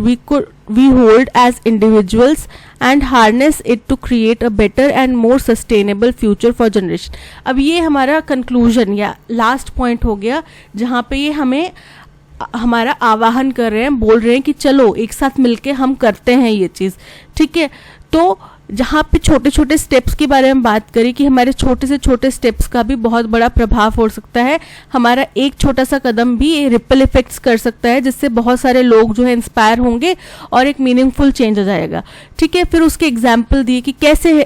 we hold as individuals and harness it to create a better and more sustainable future for generation। अब ये हमारा कंक्लूजन या लास्ट पॉइंट हो गया जहाँ पे ये हमें हमारा आवाहन कर रहे हैं, बोल रहे हैं कि चलो एक साथ मिलके हम करते हैं ये चीज़। ठीक है, तो जहाँ पे छोटे छोटे स्टेप्स के बारे में बात करी कि हमारे छोटे से छोटे स्टेप्स का भी बहुत बड़ा प्रभाव हो सकता है, हमारा एक छोटा सा कदम भी रिपल इफेक्ट्स कर सकता है जिससे बहुत सारे लोग जो है इंस्पायर होंगे और एक मीनिंगफुल चेंज आ जाएगा। ठीक है, फिर उसके एग्जाम्पल दिए कि कैसे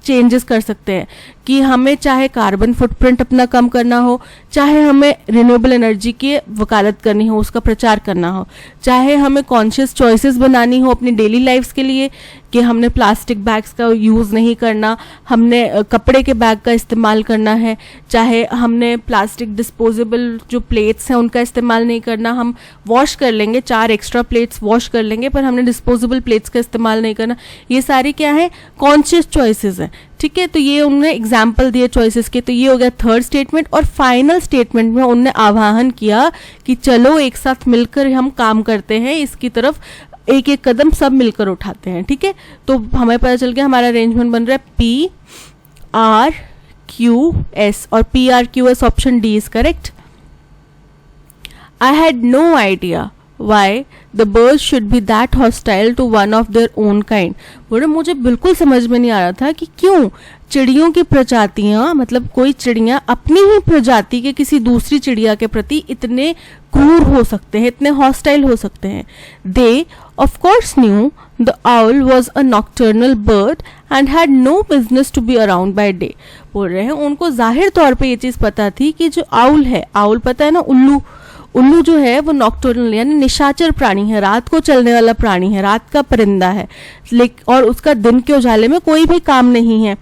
चेंजेस कर सकते हैं, कि हमें चाहे कार्बन फुटप्रिंट अपना कम करना हो, चाहे हमें रिन्यूएबल एनर्जी की वकालत करनी हो, उसका प्रचार करना हो, चाहे हमें कॉन्शियस चॉइसेस बनानी हो अपनी डेली लाइफ्स के लिए कि हमने प्लास्टिक बैग्स का यूज़ नहीं करना, हमने कपड़े के बैग का इस्तेमाल करना है, चाहे हमने प्लास्टिक डिस्पोजेबल जो प्लेट्स हैं उनका इस्तेमाल नहीं करना, हम वॉश कर लेंगे, 4 एक्स्ट्रा प्लेट्स वॉश कर लेंगे पर हमने डिस्पोजेबल प्लेट्स का इस्तेमाल नहीं करना। ये सारी क्या है? कॉन्शियस चॉइसेस हैं। ठीक है, तो ये उन्होंने एग्जाम्पल दिए चॉइसेस के। तो ये हो गया थर्ड स्टेटमेंट। और फाइनल स्टेटमेंट में उन्होंने आह्वान किया कि चलो एक साथ मिलकर हम काम करते हैं, इसकी तरफ एक एक कदम सब मिलकर उठाते हैं। ठीक है, तो हमें पता चल गया हमारा अरेंजमेंट बन रहा है पी आर क्यू एस, और P R Q S option D is correct. I had no idea why the birds should be that hostile to one of their own kind। बोले मुझे बिल्कुल समझ में नहीं आ रहा था कि क्यों चिड़ियों की प्रजातियां, मतलब कोई चिड़ियां अपनी ही प्रजाति के किसी दूसरी चिड़िया के प्रति इतने क्रूर हो सकते हैं, इतने हॉस्टाइल हो सकते हैं। They of course knew the owl was a nocturnal bird and had no business to be around by day। बोल रहे हैं उनको जाहिर तौर पे ये चीज पता थी कि जो आउल है, आउल पता है ना, उल्लू, उल्लू जो है वो नॉक्टर्नल यानी निशाचर प्राणी है, रात को चलने वाला प्राणी है, रात का परिंदा है, और उसका दिन के उजाले में कोई भी काम नहीं है।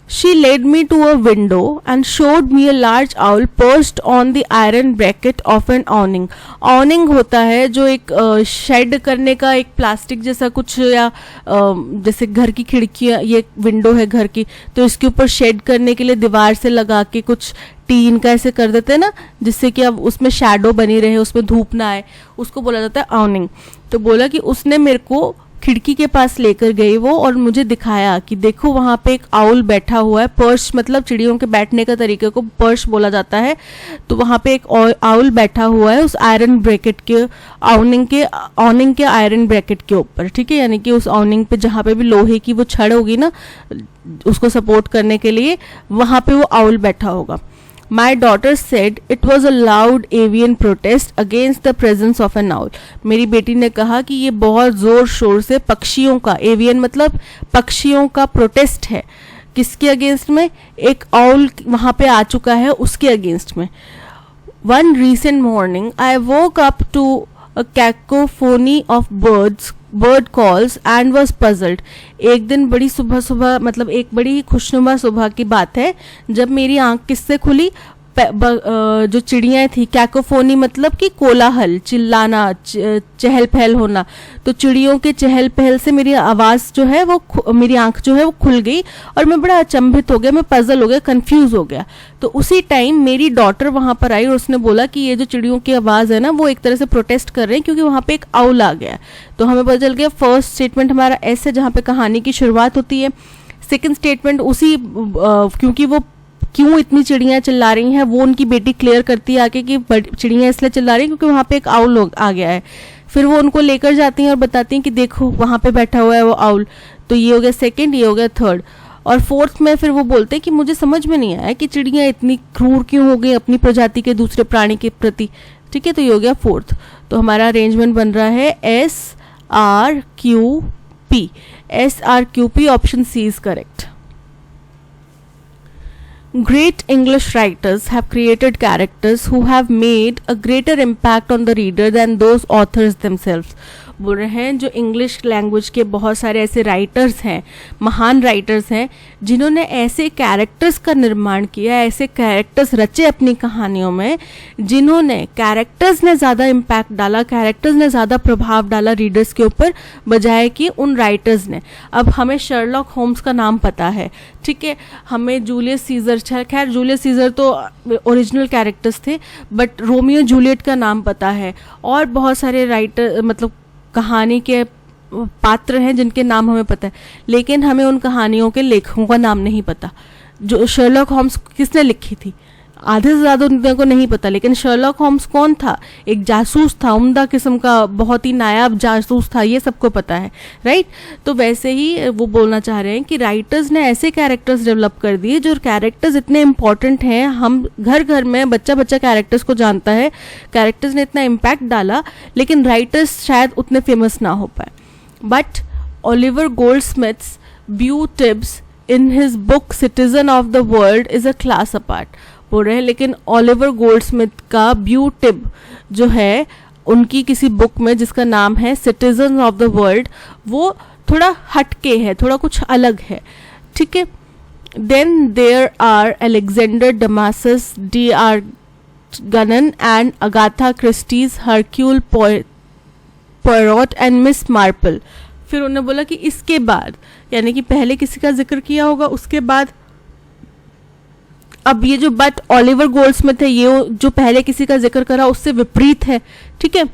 She led me to a window and showed me a large owl perched on the iron bracket of an awning। awning होता है जो एक शेड करने का एक प्लास्टिक जैसा कुछ, या जैसे घर की खिड़कियाँ, ये विंडो है घर की, तो इसके ऊपर शेड करने के लिए दीवार से लगा के कुछ टीन का ऐसे कर देते हैं ना, जिससे कि अब उसमें शैडो बनी रहे, उसमें धूप ना आए, उसको बोला जाता है awning। तो बोला कि उसने मेरे को खिड़की के पास लेकर गई वो और मुझे दिखाया कि देखो वहाँ पे एक आउल बैठा हुआ है। पर्च मतलब चिड़ियों के बैठने का तरीके को पर्च बोला जाता है। तो वहाँ पे एक आउल बैठा हुआ है उस आयरन ब्रैकेट के, ऑनिंग के आयरन ब्रैकेट के ऊपर। ठीक है, यानी कि उस ऑनिंग पे जहाँ पे भी लोहे की वो छड़ होगी ना उसको सपोर्ट करने के लिए, वहाँ पे वो आउल बैठा होगा। My daughter said it was a loud avian protest against the presence of an owl। मेरी बेटी ने कहा कि ये बहुत जोर शोर से पक्षियों का, एवियन मतलब पक्षियों का प्रोटेस्ट है। किसके अगेंस्ट में? एक आउल वहाँ पे आ चुका है उसके अगेंस्ट में। One recent morning I woke up to a cacophony of bird calls and was puzzled। एक दिन बड़ी सुबह मतलब एक बड़ी खुशनुमा सुबह की बात है जब मेरी आंख किससे खुली? जो चिड़ियाँ थी, कैकोफोनी मतलब कि कोलाहल, चिल्लाना, चहल पहल होना। तो चिड़ियों के चहल पहल से मेरी आवाज़ जो है वो, मेरी आंख जो है वो खुल गई और मैं बड़ा अचंभित हो गया, मैं पजल हो गया, कंफ्यूज हो गया। तो उसी टाइम मेरी डॉटर वहाँ पर आई और उसने बोला कि ये जो चिड़ियों की आवाज़ है ना वो एक तरह से प्रोटेस्ट कर रहे हैं क्योंकि वहाँ पे एक आउल आ गया। तो हमें पता चल गया फर्स्ट स्टेटमेंट हमारा ऐसे जहाँ पे कहानी की शुरुआत होती है। सेकेंड स्टेटमेंट उसी क्योंकि वो क्यों इतनी चिड़ियाँ चिल्ला रही हैं वो उनकी बेटी क्लियर करती है आके कि चिड़ियाँ इसलिए चिल्ला रही हैं क्योंकि वहाँ पे एक आउल आ गया है। फिर वो उनको लेकर जाती हैं और बताती हैं कि देखो वहाँ पे बैठा हुआ है वो आउल। तो ये हो गया सेकंड, ये हो गया थर्ड। और फोर्थ में फिर वो बोलते हैं कि मुझे समझ में नहीं आया कि चिड़ियाँ इतनी क्रूर क्यों हो गई अपनी प्रजाति के दूसरे प्राणी के प्रति। ठीक है, तो ये हो गया फोर्थ। तो हमारा अरेंजमेंट बन रहा है S R Q P. SRQP, option C is correct. Great English writers have created characters who have made a greater impact on the reader than those authors themselves. बोल रहे हैं जो इंग्लिश लैंग्वेज के बहुत सारे ऐसे राइटर्स हैं, महान राइटर्स हैं, जिन्होंने ऐसे कैरेक्टर्स का निर्माण किया, ऐसे कैरेक्टर्स रचे अपनी कहानियों में, जिन्होंने कैरेक्टर्स ने ज़्यादा इम्पैक्ट डाला, कैरेक्टर्स ने ज़्यादा प्रभाव डाला रीडर्स के ऊपर बजाय कि उन राइटर्स ने. अब हमें शर्लॉक होम्स का नाम पता है, ठीक है, हमें जूलियस सीजर, खैर जूलियस सीजर तो ओरिजिनल कैरेक्टर्स थे, बट रोमियो जूलियट का नाम पता है, और बहुत सारे राइटर मतलब कहानी के पात्र हैं जिनके नाम हमें पता है, लेकिन हमें उन कहानियों के लेखकों का नाम नहीं पता. जो शर्लॉक होम्स किसने लिखी थी, आधे से ज़्यादा उनको नहीं पता, लेकिन शर्लॉक होम्स कौन था, एक जासूस था, उम्दा किस्म का, बहुत ही नायाब जासूस था, ये सबको पता है, राइट. तो वैसे ही वो बोलना चाह रहे हैं कि राइटर्स ने ऐसे कैरेक्टर्स डेवलप कर दिए जो कैरेक्टर्स इतने इंपॉर्टेंट हैं, हम घर घर में बच्चा बच्चा कैरेक्टर्स को जानता है, कैरेक्टर्स ने इतना इम्पैक्ट डाला, लेकिन राइटर्स शायद उतने फेमस ना हो पाए. But Oliver Goldsmith's Beau Tibbs in his book Citizen of the World is a class apart. बोल रहे हैं लेकिन ओलिवर गोल्डस्मिथ का ब्यू टिब जो है उनकी किसी बुक में जिसका नाम है सिटीजन ऑफ द वर्ल्ड, वो थोड़ा हटके है, थोड़ा कुछ अलग है, ठीक है. Then there are Alexander Dumas, D.R. Gannon and Agatha Christie's Hercule Poirot and Miss Marple. फिर उन्होंने बोला कि इसके बाद, यानी कि पहले किसी का जिक्र किया होगा, उसके बाद अब ये जो बट ओलिवर गोल्डस्मिथ है, ये जो पहले किसी का जिक्र करा उससे विपरीत है, ठीक है.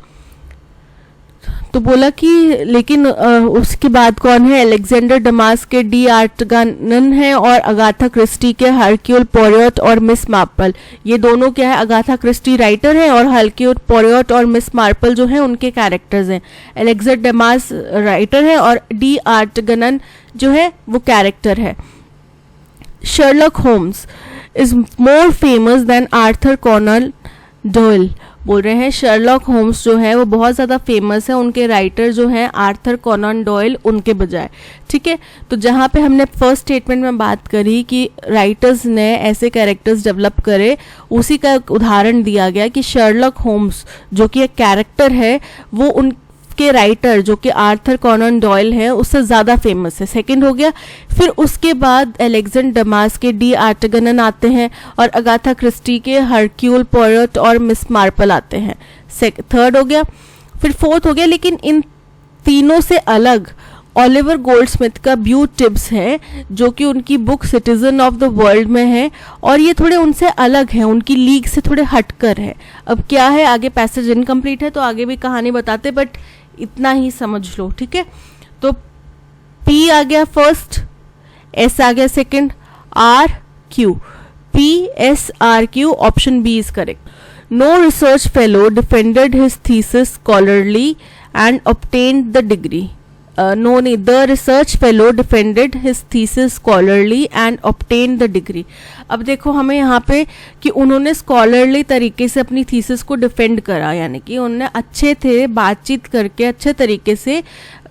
तो बोला कि लेकिन उसके बाद कौन है, अलेक्जेंडर डमास के D.R. गनन है, और अगाथा क्रिस्टी के हरक्यूल पोयरोट और मिस मार्पल. ये दोनों क्या है, अगाथा क्रिस्टी राइटर है और हरक्यूल पोयरोट और मिस मार्पल जो है उनके कैरेक्टर्स हैं. अलेक्जेंडर डमास राइटर है और D.R. गनन जो है वो कैरेक्टर है. Sherlock Holmes is more famous than Arthur Conan Doyle. बोल रहे हैं शर्लॉक होम्स जो है वो बहुत ज़्यादा फेमस है, उनके राइटर जो हैं आर्थर कॉनन डॉयल उनके बजाय, ठीक है. तो जहाँ पे हमने फर्स्ट स्टेटमेंट में बात करी कि राइटर्स ने ऐसे कैरेक्टर्स डेवलप करे, उसी का उदाहरण दिया गया कि शर्लॉक होम्स जो कि एक कैरेक्टर है वो उनके राइटर जो कि आर्थर कॉनन डॉयल है उससे ज़्यादा फेमस है. सेकंड हो गया. फिर उसके बाद अलेक्जेंडर डमास के D.R. गनन आते हैं और अगाथा क्रिस्टी के हरक्यूल पोयरोट और मिस मार्पल आते हैं. थर्ड हो गया. फिर फोर्थ हो गया. लेकिन इन तीनों से अलग ओलिवर गोल्डस्मिथ का ब्यू टिब्स है जो कि उनकी book Citizen of the world में है, और ये थोड़े उनसे अलग हैं, उनकी लीग से थोड़े हटकर है. अब क्या है, आगे पैसेज इनकम्प्लीट है तो आगे भी कहानी बताते, बट इतना ही समझ लो, ठीक है. तो P आ गया फर्स्ट, S आ गया second, R Q, PSRQ, option B is correct. No research fellow defended his thesis scholarly and obtained the degree. the research fellow defended his thesis scholarly and obtained the degree. अब देखो हमें यहाँ पे कि उन्होंने scholarly तरीके से अपनी थीसिस को डिफेंड करा, यानी कि उन्होंने अच्छे थे बातचीत करके अच्छे तरीके से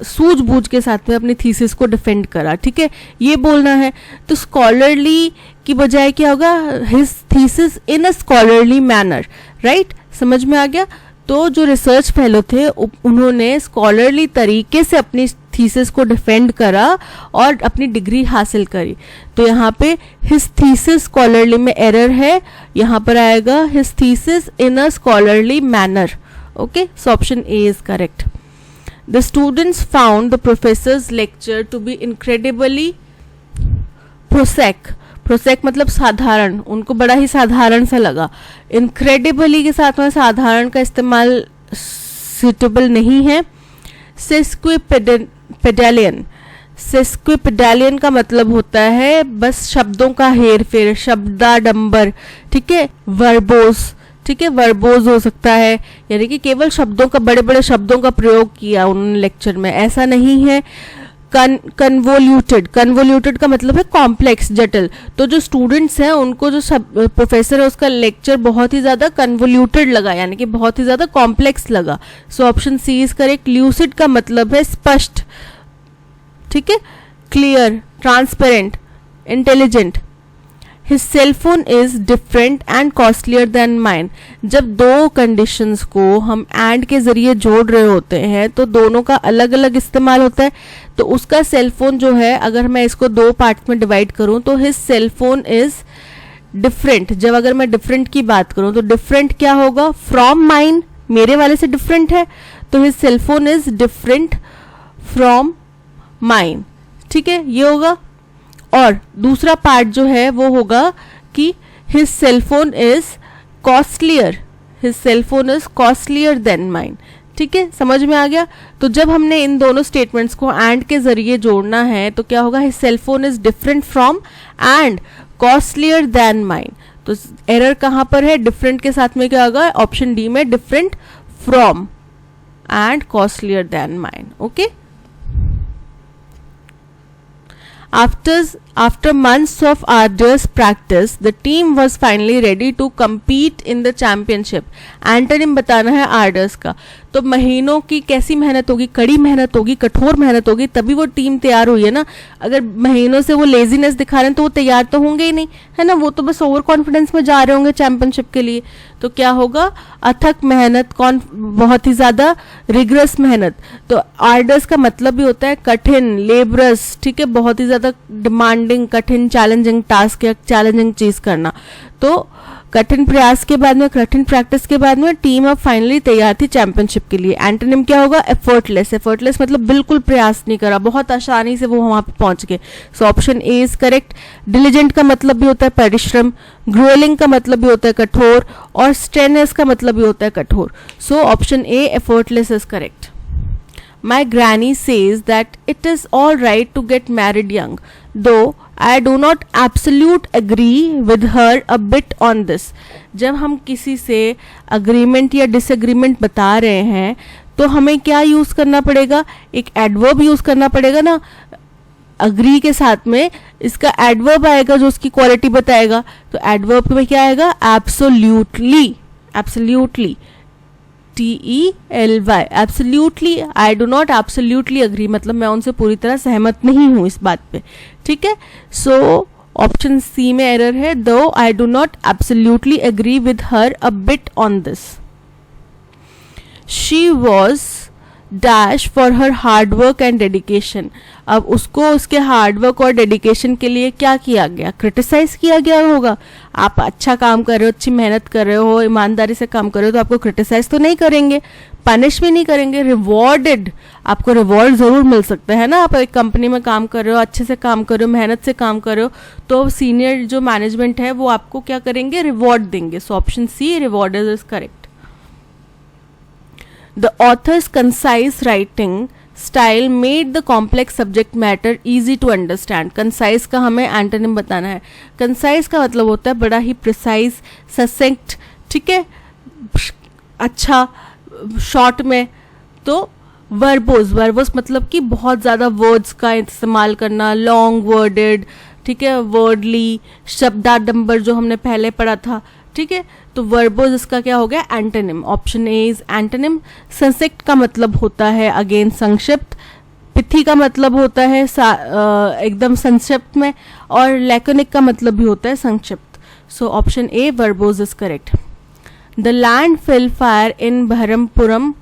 सूझबूझ के साथ में अपनी थीसिस को डिफेंड करा, ठीक है, ये बोलना है. तो स्कॉलरली की बजाय क्या होगा, his thesis in a scholarly manner, right, समझ में आ गया. तो जो रिसर्च फेलो थे उन्होंने स्कॉलरली तरीके से अपनी थीसिस को डिफेंड करा और अपनी डिग्री हासिल करी. तो यहाँ पे हिज थीसिस स्कॉलरली में एरर है, यहाँ पर आएगा his thesis in a scholarly manner. Okay, so option A is correct. The students found the professor's lecture to be incredibly prosaic मतलब साधारण, उनको बड़ा ही साधारण सा लगा. इनक्रेडिबली के साथ में साधारण का इस्तेमाल सुटेबल नहीं है. सेस्क्विपेडालियन का मतलब होता है बस शब्दों का हेर फेर, शब्दाडंबर, ठीक है. वर्बोज, ठीक है, वर्बोज हो सकता है, यानी कि केवल शब्दों का, बड़े बड़े शब्दों का प्रयोग किया उन्होंने लेक्चर में, ऐसा नहीं है. कन्वोल्यूटेड का मतलब है कॉम्प्लेक्स, जटिल. तो जो स्टूडेंट्स हैं उनको जो प्रोफेसर है उसका लेक्चर बहुत ही ज़्यादा कन्वोल्यूटेड लगा, यानी कि बहुत ही ज़्यादा कॉम्प्लेक्स लगा. So option C is correct. Lucid का मतलब है स्पष्ट, ठीक है, clear, transparent, intelligent. His cell phone is different and costlier than mine। जब दो कंडीशंस को हम एंड के जरिए जोड़ रहे होते हैं तो दोनों का अलग अलग इस्तेमाल होता है। तो उसका सेल फोन जो है, अगर मैं इसको दो पार्ट में डिवाइड करूं तो his cell phone is different. जब अगर मैं डिफरेंट की बात करूं तो डिफरेंट क्या होगा, फ्रॉम माइन, मेरे वाले से डिफरेंट है, तो his cell phone is different from mine. ठीक है, ये होगा। और दूसरा पार्ट जो है वो होगा कि his cell phone is costlier, his cell phone is costlier than mine. ठीक है, समझ में आ गया। तो जब हमने इन दोनों स्टेटमेंट्स को एंड के जरिए जोड़ना है तो क्या होगा, his cell phone is different from and costlier than mine. तो एरर कहाँ पर है, डिफरेंट के साथ में क्या होगा, ऑप्शन डी में different from and costlier than mine. Okay, After months of arduous practice, the team was finally ready to compete in the championship। Antonym बताना है आर्डर्स का। तो महीनों की कैसी मेहनत होगी, कड़ी मेहनत होगी, कठोर मेहनत होगी, तभी वो टीम तैयार हुई है ना। अगर महीनों से वो लेजीनेस दिखा रहे हैं तो वो तैयार तो होंगे ही नहीं, है ना। वो तो बस ओवर कॉन्फिडेंस में जा रहे होंगे चैंपियनशिप के लिए। तो क्या होगा, अथक मेहनत, बहुत ही ज्यादा रिग्रेस मेहनत। तो आर्डर्स का मतलब भी होता है कठिन, लेबरस। ठीक है, बहुत ही ज्यादा डिमांडिंग, कठिन, चैलेंजिंग टास्क या चैलेंजिंग चीज करना। तो कठिन प्रयास के बाद में, कठिन प्रैक्टिस के बाद में टीम अब फाइनली तैयार थी चैंपियनशिप के लिए। एंटोनिम क्या होगा, एफर्टलेस। एफर्टलेस मतलब बिल्कुल प्रयास नहीं करा, बहुत आसानी से वो वहां पे पहुंच गए। सो option A is correct. Diligent का मतलब भी होता है परिश्रम, ग्रोलिंग का मतलब भी होता है कठोर, और स्ट्रेनस का मतलब भी होता है कठोर। सो option A effortless is correct. My granny says that it is all right to get married young, though I do not absolute agree with her a bit on this। जब हम किसी से अग्रीमेंट या डिसएग्रीमेंट बता रहे हैं तो हमें क्या यूज करना पड़ेगा, एक एडवर्ब यूज करना पड़ेगा ना। अग्री के साथ में इसका एडवर्ब आएगा जो उसकी क्वालिटी बताएगा। तो एडवर्ब में क्या आएगा, absolutely. Absolutely, TELY, absolutely. I do not absolutely agree मतलब मैं उनसे पूरी तरह सहमत नहीं हूं इस बात पे। ठीक है, सो ऑप्शन सी में एरर है, though I do not absolutely agree with her a bit on this. She was dash for her hard work and dedication. अब उसको उसके हार्ड वर्क और डेडिकेशन के लिए क्या किया गया, क्रिटिसाइज किया गया होगा। आप अच्छा काम कर रहे हो, अच्छी मेहनत कर रहे हो, ईमानदारी से काम कर रहे हो तो आपको क्रिटिसाइज तो नहीं करेंगे, पनिश भी नहीं करेंगे। रिवॉर्डेड, आपको रिवॉर्ड जरूर मिल सकता है ना। आप एक कंपनी में काम कर रहे हो, अच्छे से काम कर रहे हो, मेहनत से काम कर रहे हो, तो सीनियर जो मैनेजमेंट है वो आपको क्या करेंगे, रिवॉर्ड देंगे। So option C reward is correct. The author's concise writing style made the complex subject matter easy to understand। concise का हमें एंटोनिम बताना है। concise का मतलब होता है बड़ा ही precise, succinct। ठीक है, अच्छा, शॉर्ट में। तो वर्बोस, वर्बोस मतलब कि बहुत ज़्यादा वर्ड्स का इस्तेमाल करना, लॉन्ग वर्डेड। ठीक है, वर्डली, शब्दाडंबर जो हमने पहले पढ़ा था। ठीक है, तो वर्बोस इसका क्या हो गया, antonym. Option A is antonym. संक्षिप्त का मतलब होता है अगेन संक्षिप्त, पिथी का मतलब होता है एकदम संक्षिप्त में, और लैकोनिक का मतलब भी होता है संक्षिप्त। सो option A verbose is correct. The landfill fire in Brahmapuram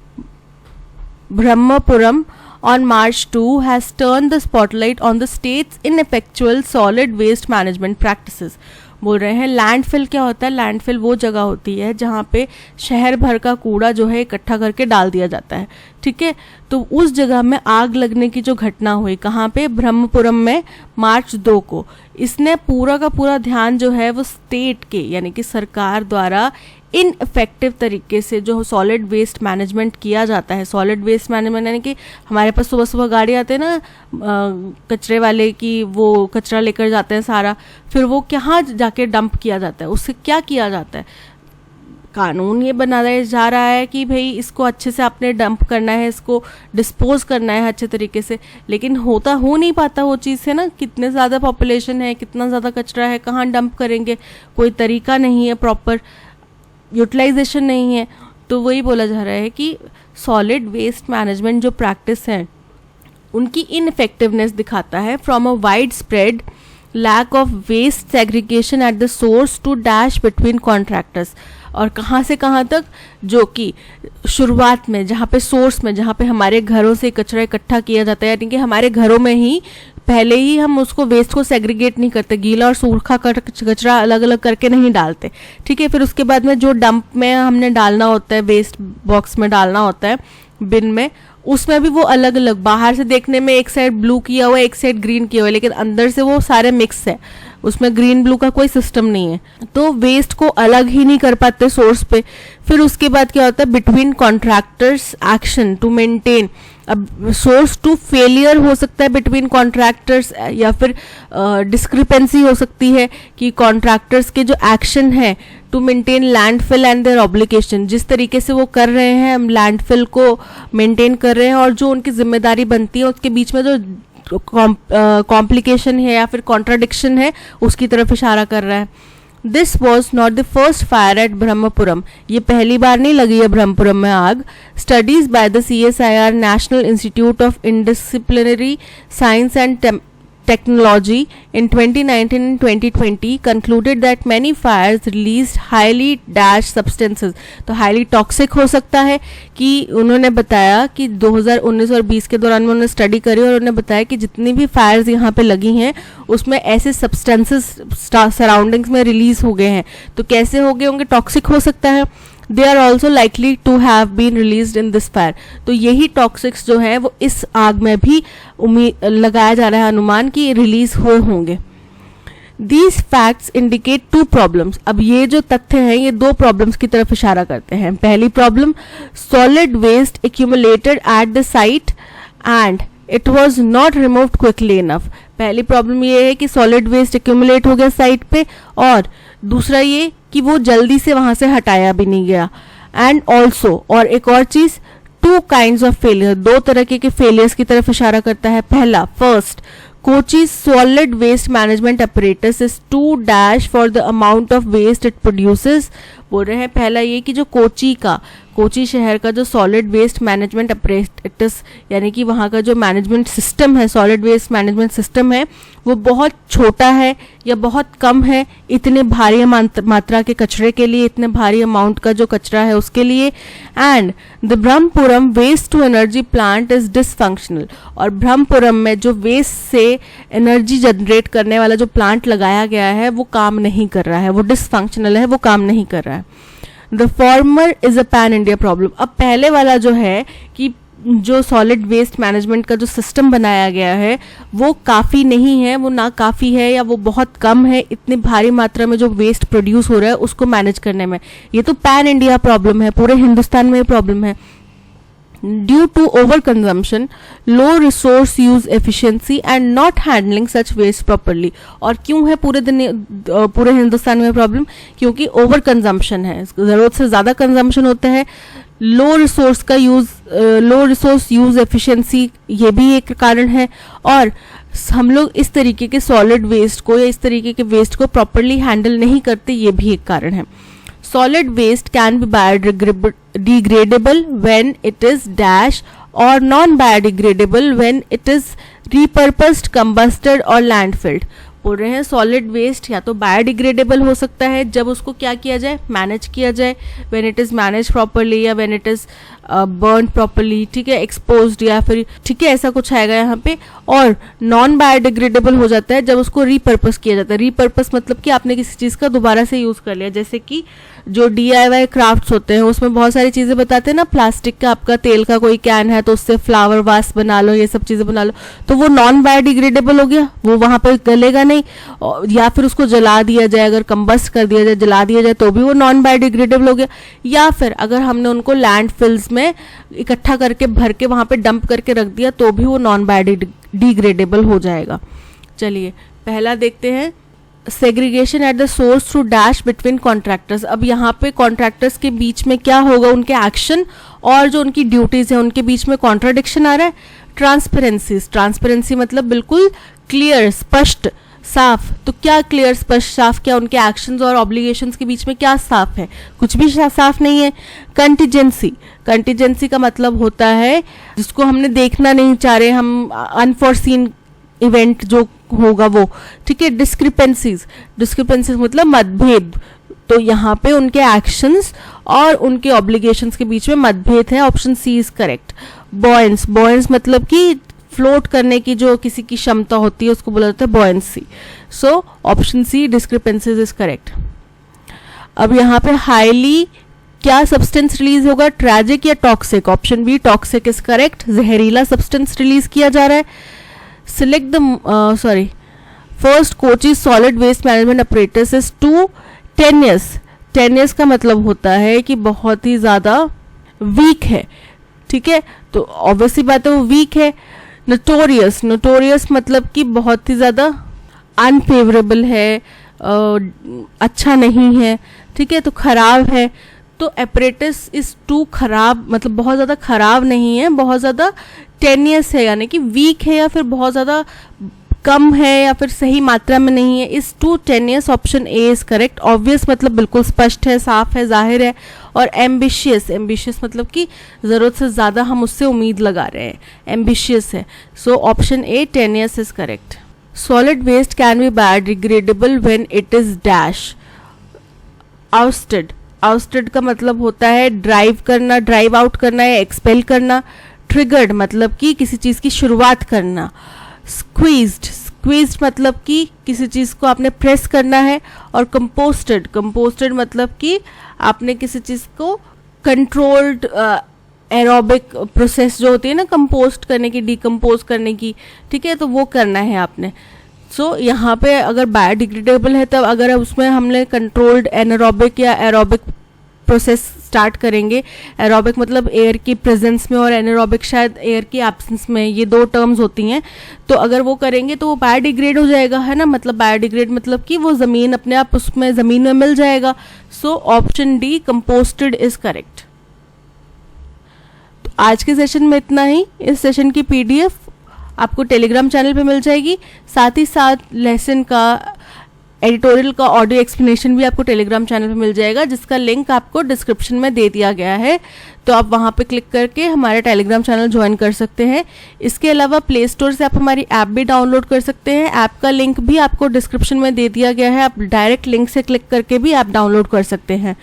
on March 2 has turned the spotlight on the state's ineffectual solid waste management practices। बोल रहे हैं लैंडफिल क्या होता है, लैंडफिल वो जगह होती है जहाँ पे शहर भर का कूड़ा जो है इकट्ठा करके डाल दिया जाता है। ठीक है, तो उस जगह में आग लगने की जो घटना हुई, कहाँ पे, ब्रह्मपुरम में, मार्च 2 को। इसने पूरा का पूरा ध्यान जो है वो स्टेट के यानी कि सरकार द्वारा इनइफेक्टिव तरीके से जो सॉलिड वेस्ट मैनेजमेंट किया जाता है। सॉलिड वेस्ट मैनेजमेंट यानी कि हमारे पास सुबह सुबह गाड़ी आते हैं ना कचरे वाले की, वो कचरा लेकर जाते हैं सारा, फिर वो कहाँ जाके डंप किया जाता है, उससे क्या किया जाता है। कानून ये बनाया जा रहा है कि भाई इसको अच्छे से आपने डंप करना है, इसको डिस्पोज करना है अच्छे तरीके से, लेकिन हो नहीं पाता वो चीज़ से ना। कितने ज़्यादा पॉपुलेशन है, कितना ज़्यादा कचरा है, कहाँ डंप करेंगे, कोई तरीका नहीं है, प्रॉपर यूटिलाइजेशन नहीं है। तो वही बोला जा रहा है कि सॉलिड वेस्ट मैनेजमेंट जो प्रैक्टिस है उनकी इनफेक्टिवनेस दिखाता है from a widespread lack of waste segregation at the source to dash between contractors. और कहाँ से कहाँ तक, जो कि शुरुआत में जहाँ पे सोर्स में, जहाँ पे हमारे घरों से कचरा इकट्ठा किया जाता है, यानी कि हमारे घरों में ही पहले ही हम उसको वेस्ट को सेग्रीगेट नहीं करते, गीला और सूखा कचरा अलग अलग करके नहीं डालते, ठीक है। फिर उसके बाद में जो डंप में हमने डालना होता है, वेस्ट बॉक्स में डालना होता है, बिन में, उसमें भी वो अलग अलग, बाहर से देखने में एक साइड ब्लू किया हुआ है, एक साइड ग्रीन किया हुआ है, लेकिन अंदर से वो सारे मिक्स है, उसमें ग्रीन ब्लू का कोई सिस्टम नहीं है, तो वेस्ट को अलग ही नहीं कर पाते सोर्स पे। फिर उसके बाद क्या होता है, between contractors action to maintain, अब सोर्स टू फेलियर हो सकता है बिटवीन कॉन्ट्रैक्टर्स, या फिर डिस्क्रिपेंसी हो सकती है कि कॉन्ट्रैक्टर्स के जो एक्शन है to maintain landfill and their obligation, जिस तरीके से वो कर रहे हैं, हम लैंडफिल को मेंटेन कर रहे हैं और जो उनकी जिम्मेदारी बनती है, उसके बीच में जो कॉम्प्लिकेशन है या फिर कॉन्ट्राडिक्शन है, उसकी तरफ इशारा कर रहा है। This was not the first fire at Brahmapuram, ये पहली बार नहीं लगी है ब्रह्मपुरम में आग। Studies by the CSIR National Institute of Interdisciplinary Science and technology in 2019 and 2020 concluded that many fires released highly dash substances, तो highly toxic हो सकता है कि उन्होंने बताया कि 2019 और 20 के दौरान में उन्होंने स्टडी करी और उन्होंने बताया कि जितनी भी फायर्स यहाँ पे लगी हैं उसमें ऐसे सब्सटेंसेस सराउंडिंग्स में रिलीज हो गए हैं। तो कैसे हो गए होंगे, टॉक्सिक हो सकता है। They are also likely to have been release in this fire, तो यही टॉक्सिक्स जो है वो इस आग में भी लगाया जा रहा है अनुमान कि रिलीज हुए होंगे। These facts indicate to problems, अब ये जो तथ्य हैं ये दो प्रॉब्लम्स की तरफ इशारा करते हैं। पहली problem, solid waste accumulated at the site and it was not removed quickly enough. पहली प्रॉब्लम ये है कि सॉलिड वेस्ट एक्यूमुलेट हो गया साइट पे, और दूसरा ये कि वो जल्दी से वहां से हटाया भी नहीं गया। एंड ऑल्सो, और एक और चीज, टू काइंड्स ऑफ फेलियर, दो तरह के फेलियर्स की तरफ इशारा करता है। पहला, first, कोचीज solid waste management apparatus is to dash for the amount of waste it produces. बोल रहे हैं पहला ये कि जो कोची शहर का जो सॉलिड वेस्ट मैनेजमेंट अपरेटस, यानी कि वहाँ का जो मैनेजमेंट सिस्टम है, सॉलिड वेस्ट मैनेजमेंट सिस्टम है, वो बहुत छोटा है या बहुत कम है इतने भारी मात्रा के कचरे के लिए, इतने भारी अमाउंट का जो कचरा है उसके लिए। And the Brahmapuram waste to energy plant is dysfunctional, और ब्रह्मपुरम में जो वेस्ट से एनर्जी जनरेट करने वाला जो प्लांट लगाया गया है वो काम नहीं कर रहा है, वो डिसफंक्शनल है, वो काम नहीं कर रहा है। The former is a pan India problem, अब पहले वाला जो है कि जो सॉलिड वेस्ट मैनेजमेंट का जो सिस्टम बनाया गया है वो काफ़ी नहीं है, वो ना काफ़ी है या वो बहुत कम है, इतनी भारी मात्रा में जो वेस्ट प्रोड्यूस हो रहा है उसको मैनेज करने में। ये तो पैन इंडिया प्रॉब्लम है, पूरे हिंदुस्तान में ये प्रॉब्लम है। Due to over consumption, low resource use efficiency and not handling such waste properly. और क्यों है पूरे हिंदुस्तान में प्रॉब्लम, क्योंकि ओवर कंजम्पशन है, जरूरत से ज्यादा कंजम्पशन होता है। लो रिसोर्स यूज एफिशिएंसी, ये भी एक कारण है। और हम लोग इस तरीके के सॉलिड वेस्ट को या इस तरीके के वेस्ट को प्रॉपरली हैंडल नहीं करते, ये भी एक कारण है। Solid waste can be biodegradable when it is dash or non-biodegradable when it is repurposed, combusted or landfilled। बोल रहे हैं सॉलिड वेस्ट या तो बायोडिग्रेडेबल हो सकता है जब उसको क्या किया जाए, मैनेज किया जाए, when it is manage properly या when it is burn properly, ठीक है, एक्सपोज्ड या फिर, ठीक है, ऐसा कुछ आएगा यहाँ पे। और नॉन बायोडिग्रेडेबल हो जाता है जब उसको रीपर्पस किया जाता है। रीपर्पस मतलब कि आपने किसी चीज़ का दोबारा से यूज़ कर लिया, जैसे कि जो DIY क्राफ्ट्स होते हैं उसमें बहुत सारी चीज़ें बताते हैं ना, प्लास्टिक का आपका तेल का कोई कैन है तो उससे फ्लावर वास बना लो, ये सब चीज़ें बना लो, तो वो नॉन बायोडिग्रेडेबल हो गया, वो वहाँ पर गलेगा नहीं। या फिर उसको जला दिया जाए, अगर कंबस्ट कर दिया जाए, जला दिया जाए, तो भी वो नॉन बायोडिग्रेडेबल हो गया। या फिर अगर हमने उनको लैंडफिल्स में इकट्ठा करके भर के वहाँ पे डंप करके रख दिया तो भी वो नॉन बायोडिग्रेडेबल हो जाएगा। चलिए पहला देखते हैं, segregation at the source through dash between contractors. अब यहाँ पे कॉन्ट्रैक्टर्स के बीच में क्या होगा, उनके एक्शन और जो उनकी ड्यूटीज है उनके बीच में कॉन्ट्राडिक्शन आ रहा है। ट्रांसपेरेंसी मतलब बिल्कुल क्लियर, स्पष्ट साफ, तो क्या क्लियर, स्पष्ट, साफ, क्या उनके एक्शंस और ऑब्लिगेशंस के बीच में क्या साफ है? कुछ भी साफ नहीं है। कंटीजेंसी, कंटीजेंसी का मतलब होता है जिसको हमने देखना नहीं चाह रहे, हम अनफोर्सीन इवेंट जो होगा वो, ठीक है। डिस्क्रिपेंसीज, डिस्क्रिपेंसीज मतलब मतभेद, तो यहाँ पे उनके एक्शंस और उनके ऑब्लिगेशंस के बीच में मतभेद है। Option C is correct. Buoyance, buoyance मतलब कि फ्लोट करने की जो किसी की क्षमता होती है उसको बोला जाता है buoyancy. So option C discrepancies is correct. अब यहाँ पे हाईली क्या सब्सटेंस रिलीज होगा, ट्रैजिक या toxic? Option B toxic is correct. जहरीला सब्सटेंस रिलीज किया जा रहा है। Select the first कोचीज solid waste management apparatus is too tenuous. Tenuous का मतलब होता है कि बहुत ही ज्यादा वीक है, ठीक है, तो ऑब्वियसली बात है वो वीक है। नोटोरियस, नोटोरियस मतलब कि बहुत ही ज्यादा अनफेवरेबल है, अच्छा नहीं है, ठीक है, तो खराब है। तो एपरेटस इज टू खराब मतलब बहुत ज्यादा खराब नहीं है, बहुत ज्यादा टेनियस है, यानी कि वीक है या फिर बहुत ज्यादा कम है या फिर सही मात्रा में नहीं है। Is too tenuous, option A is correct. Obvious मतलब बिल्कुल स्पष्ट है, साफ है, जाहिर है। और एम्बिशियस, एम्बिशियस मतलब कि जरूरत से ज्यादा हम उससे उम्मीद लगा रहे हैं, एम्बिशियस है। So option A tenuous is correct. Solid waste can be biodegradable when it is dash ousted. Ousted का मतलब होता है ड्राइव करना, ड्राइव आउट करना या एक्सपेल करना। ट्रिगर्ड मतलब कि किसी चीज की शुरुआत करना। स्क्वीज्ड, स्क्वीज्ड मतलब कि किसी चीज को आपने प्रेस करना है। और कंपोस्टेड, कंपोस्टेड मतलब कि आपने किसी चीज को कंट्रोल्ड एरोबिक प्रोसेस जो होती है ना कंपोस्ट करने की, डिकम्पोज करने की, ठीक है, तो वो करना है आपने। सो यहाँ पे अगर बायोडिग्रेडेबल है तब अगर उसमें हमने कंट्रोल्ड एनारोबिक या एरोबिक प्रोसेस स्टार्ट करेंगे। एरोबिक मतलब एयर की प्रेजेंस में और एनारोबिक शायद एयर की एब्सेंस में, ये दो टर्म्स होती हैं। तो अगर वो करेंगे तो वो बायोडिग्रेड हो जाएगा, है ना, मतलब बायोडिग्रेड मतलब कि वो जमीन अपने आप उसमें जमीन में मिल जाएगा। So option D composted is correct. तो आज के सेशन में इतना ही। इस सेशन की पीडीएफ आपको टेलीग्राम चैनल पे मिल जाएगी, साथ ही साथ लेसन का एडिटोरियल का ऑडियो एक्सप्लेनेशन भी आपको टेलीग्राम चैनल पे मिल जाएगा, जिसका लिंक आपको डिस्क्रिप्शन में दे दिया गया है। तो आप वहां पे क्लिक करके हमारा टेलीग्राम चैनल ज्वाइन कर सकते हैं। इसके अलावा प्ले स्टोर से आप हमारी ऐप भी डाउनलोड कर सकते हैं। ऐप का लिंक भी आपको डिस्क्रिप्शन में दे दिया गया है, आप डायरेक्ट लिंक से क्लिक करके भी ऐप डाउनलोड कर सकते हैं।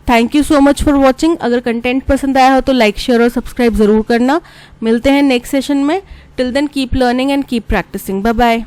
Thank you so much for watching. अगर कंटेंट पसंद आया हो तो लाइक, शेयर और सब्सक्राइब जरूर करना। मिलते हैं नेक्स्ट सेशन में। Till then keep learning and keep practicing. Bye bye.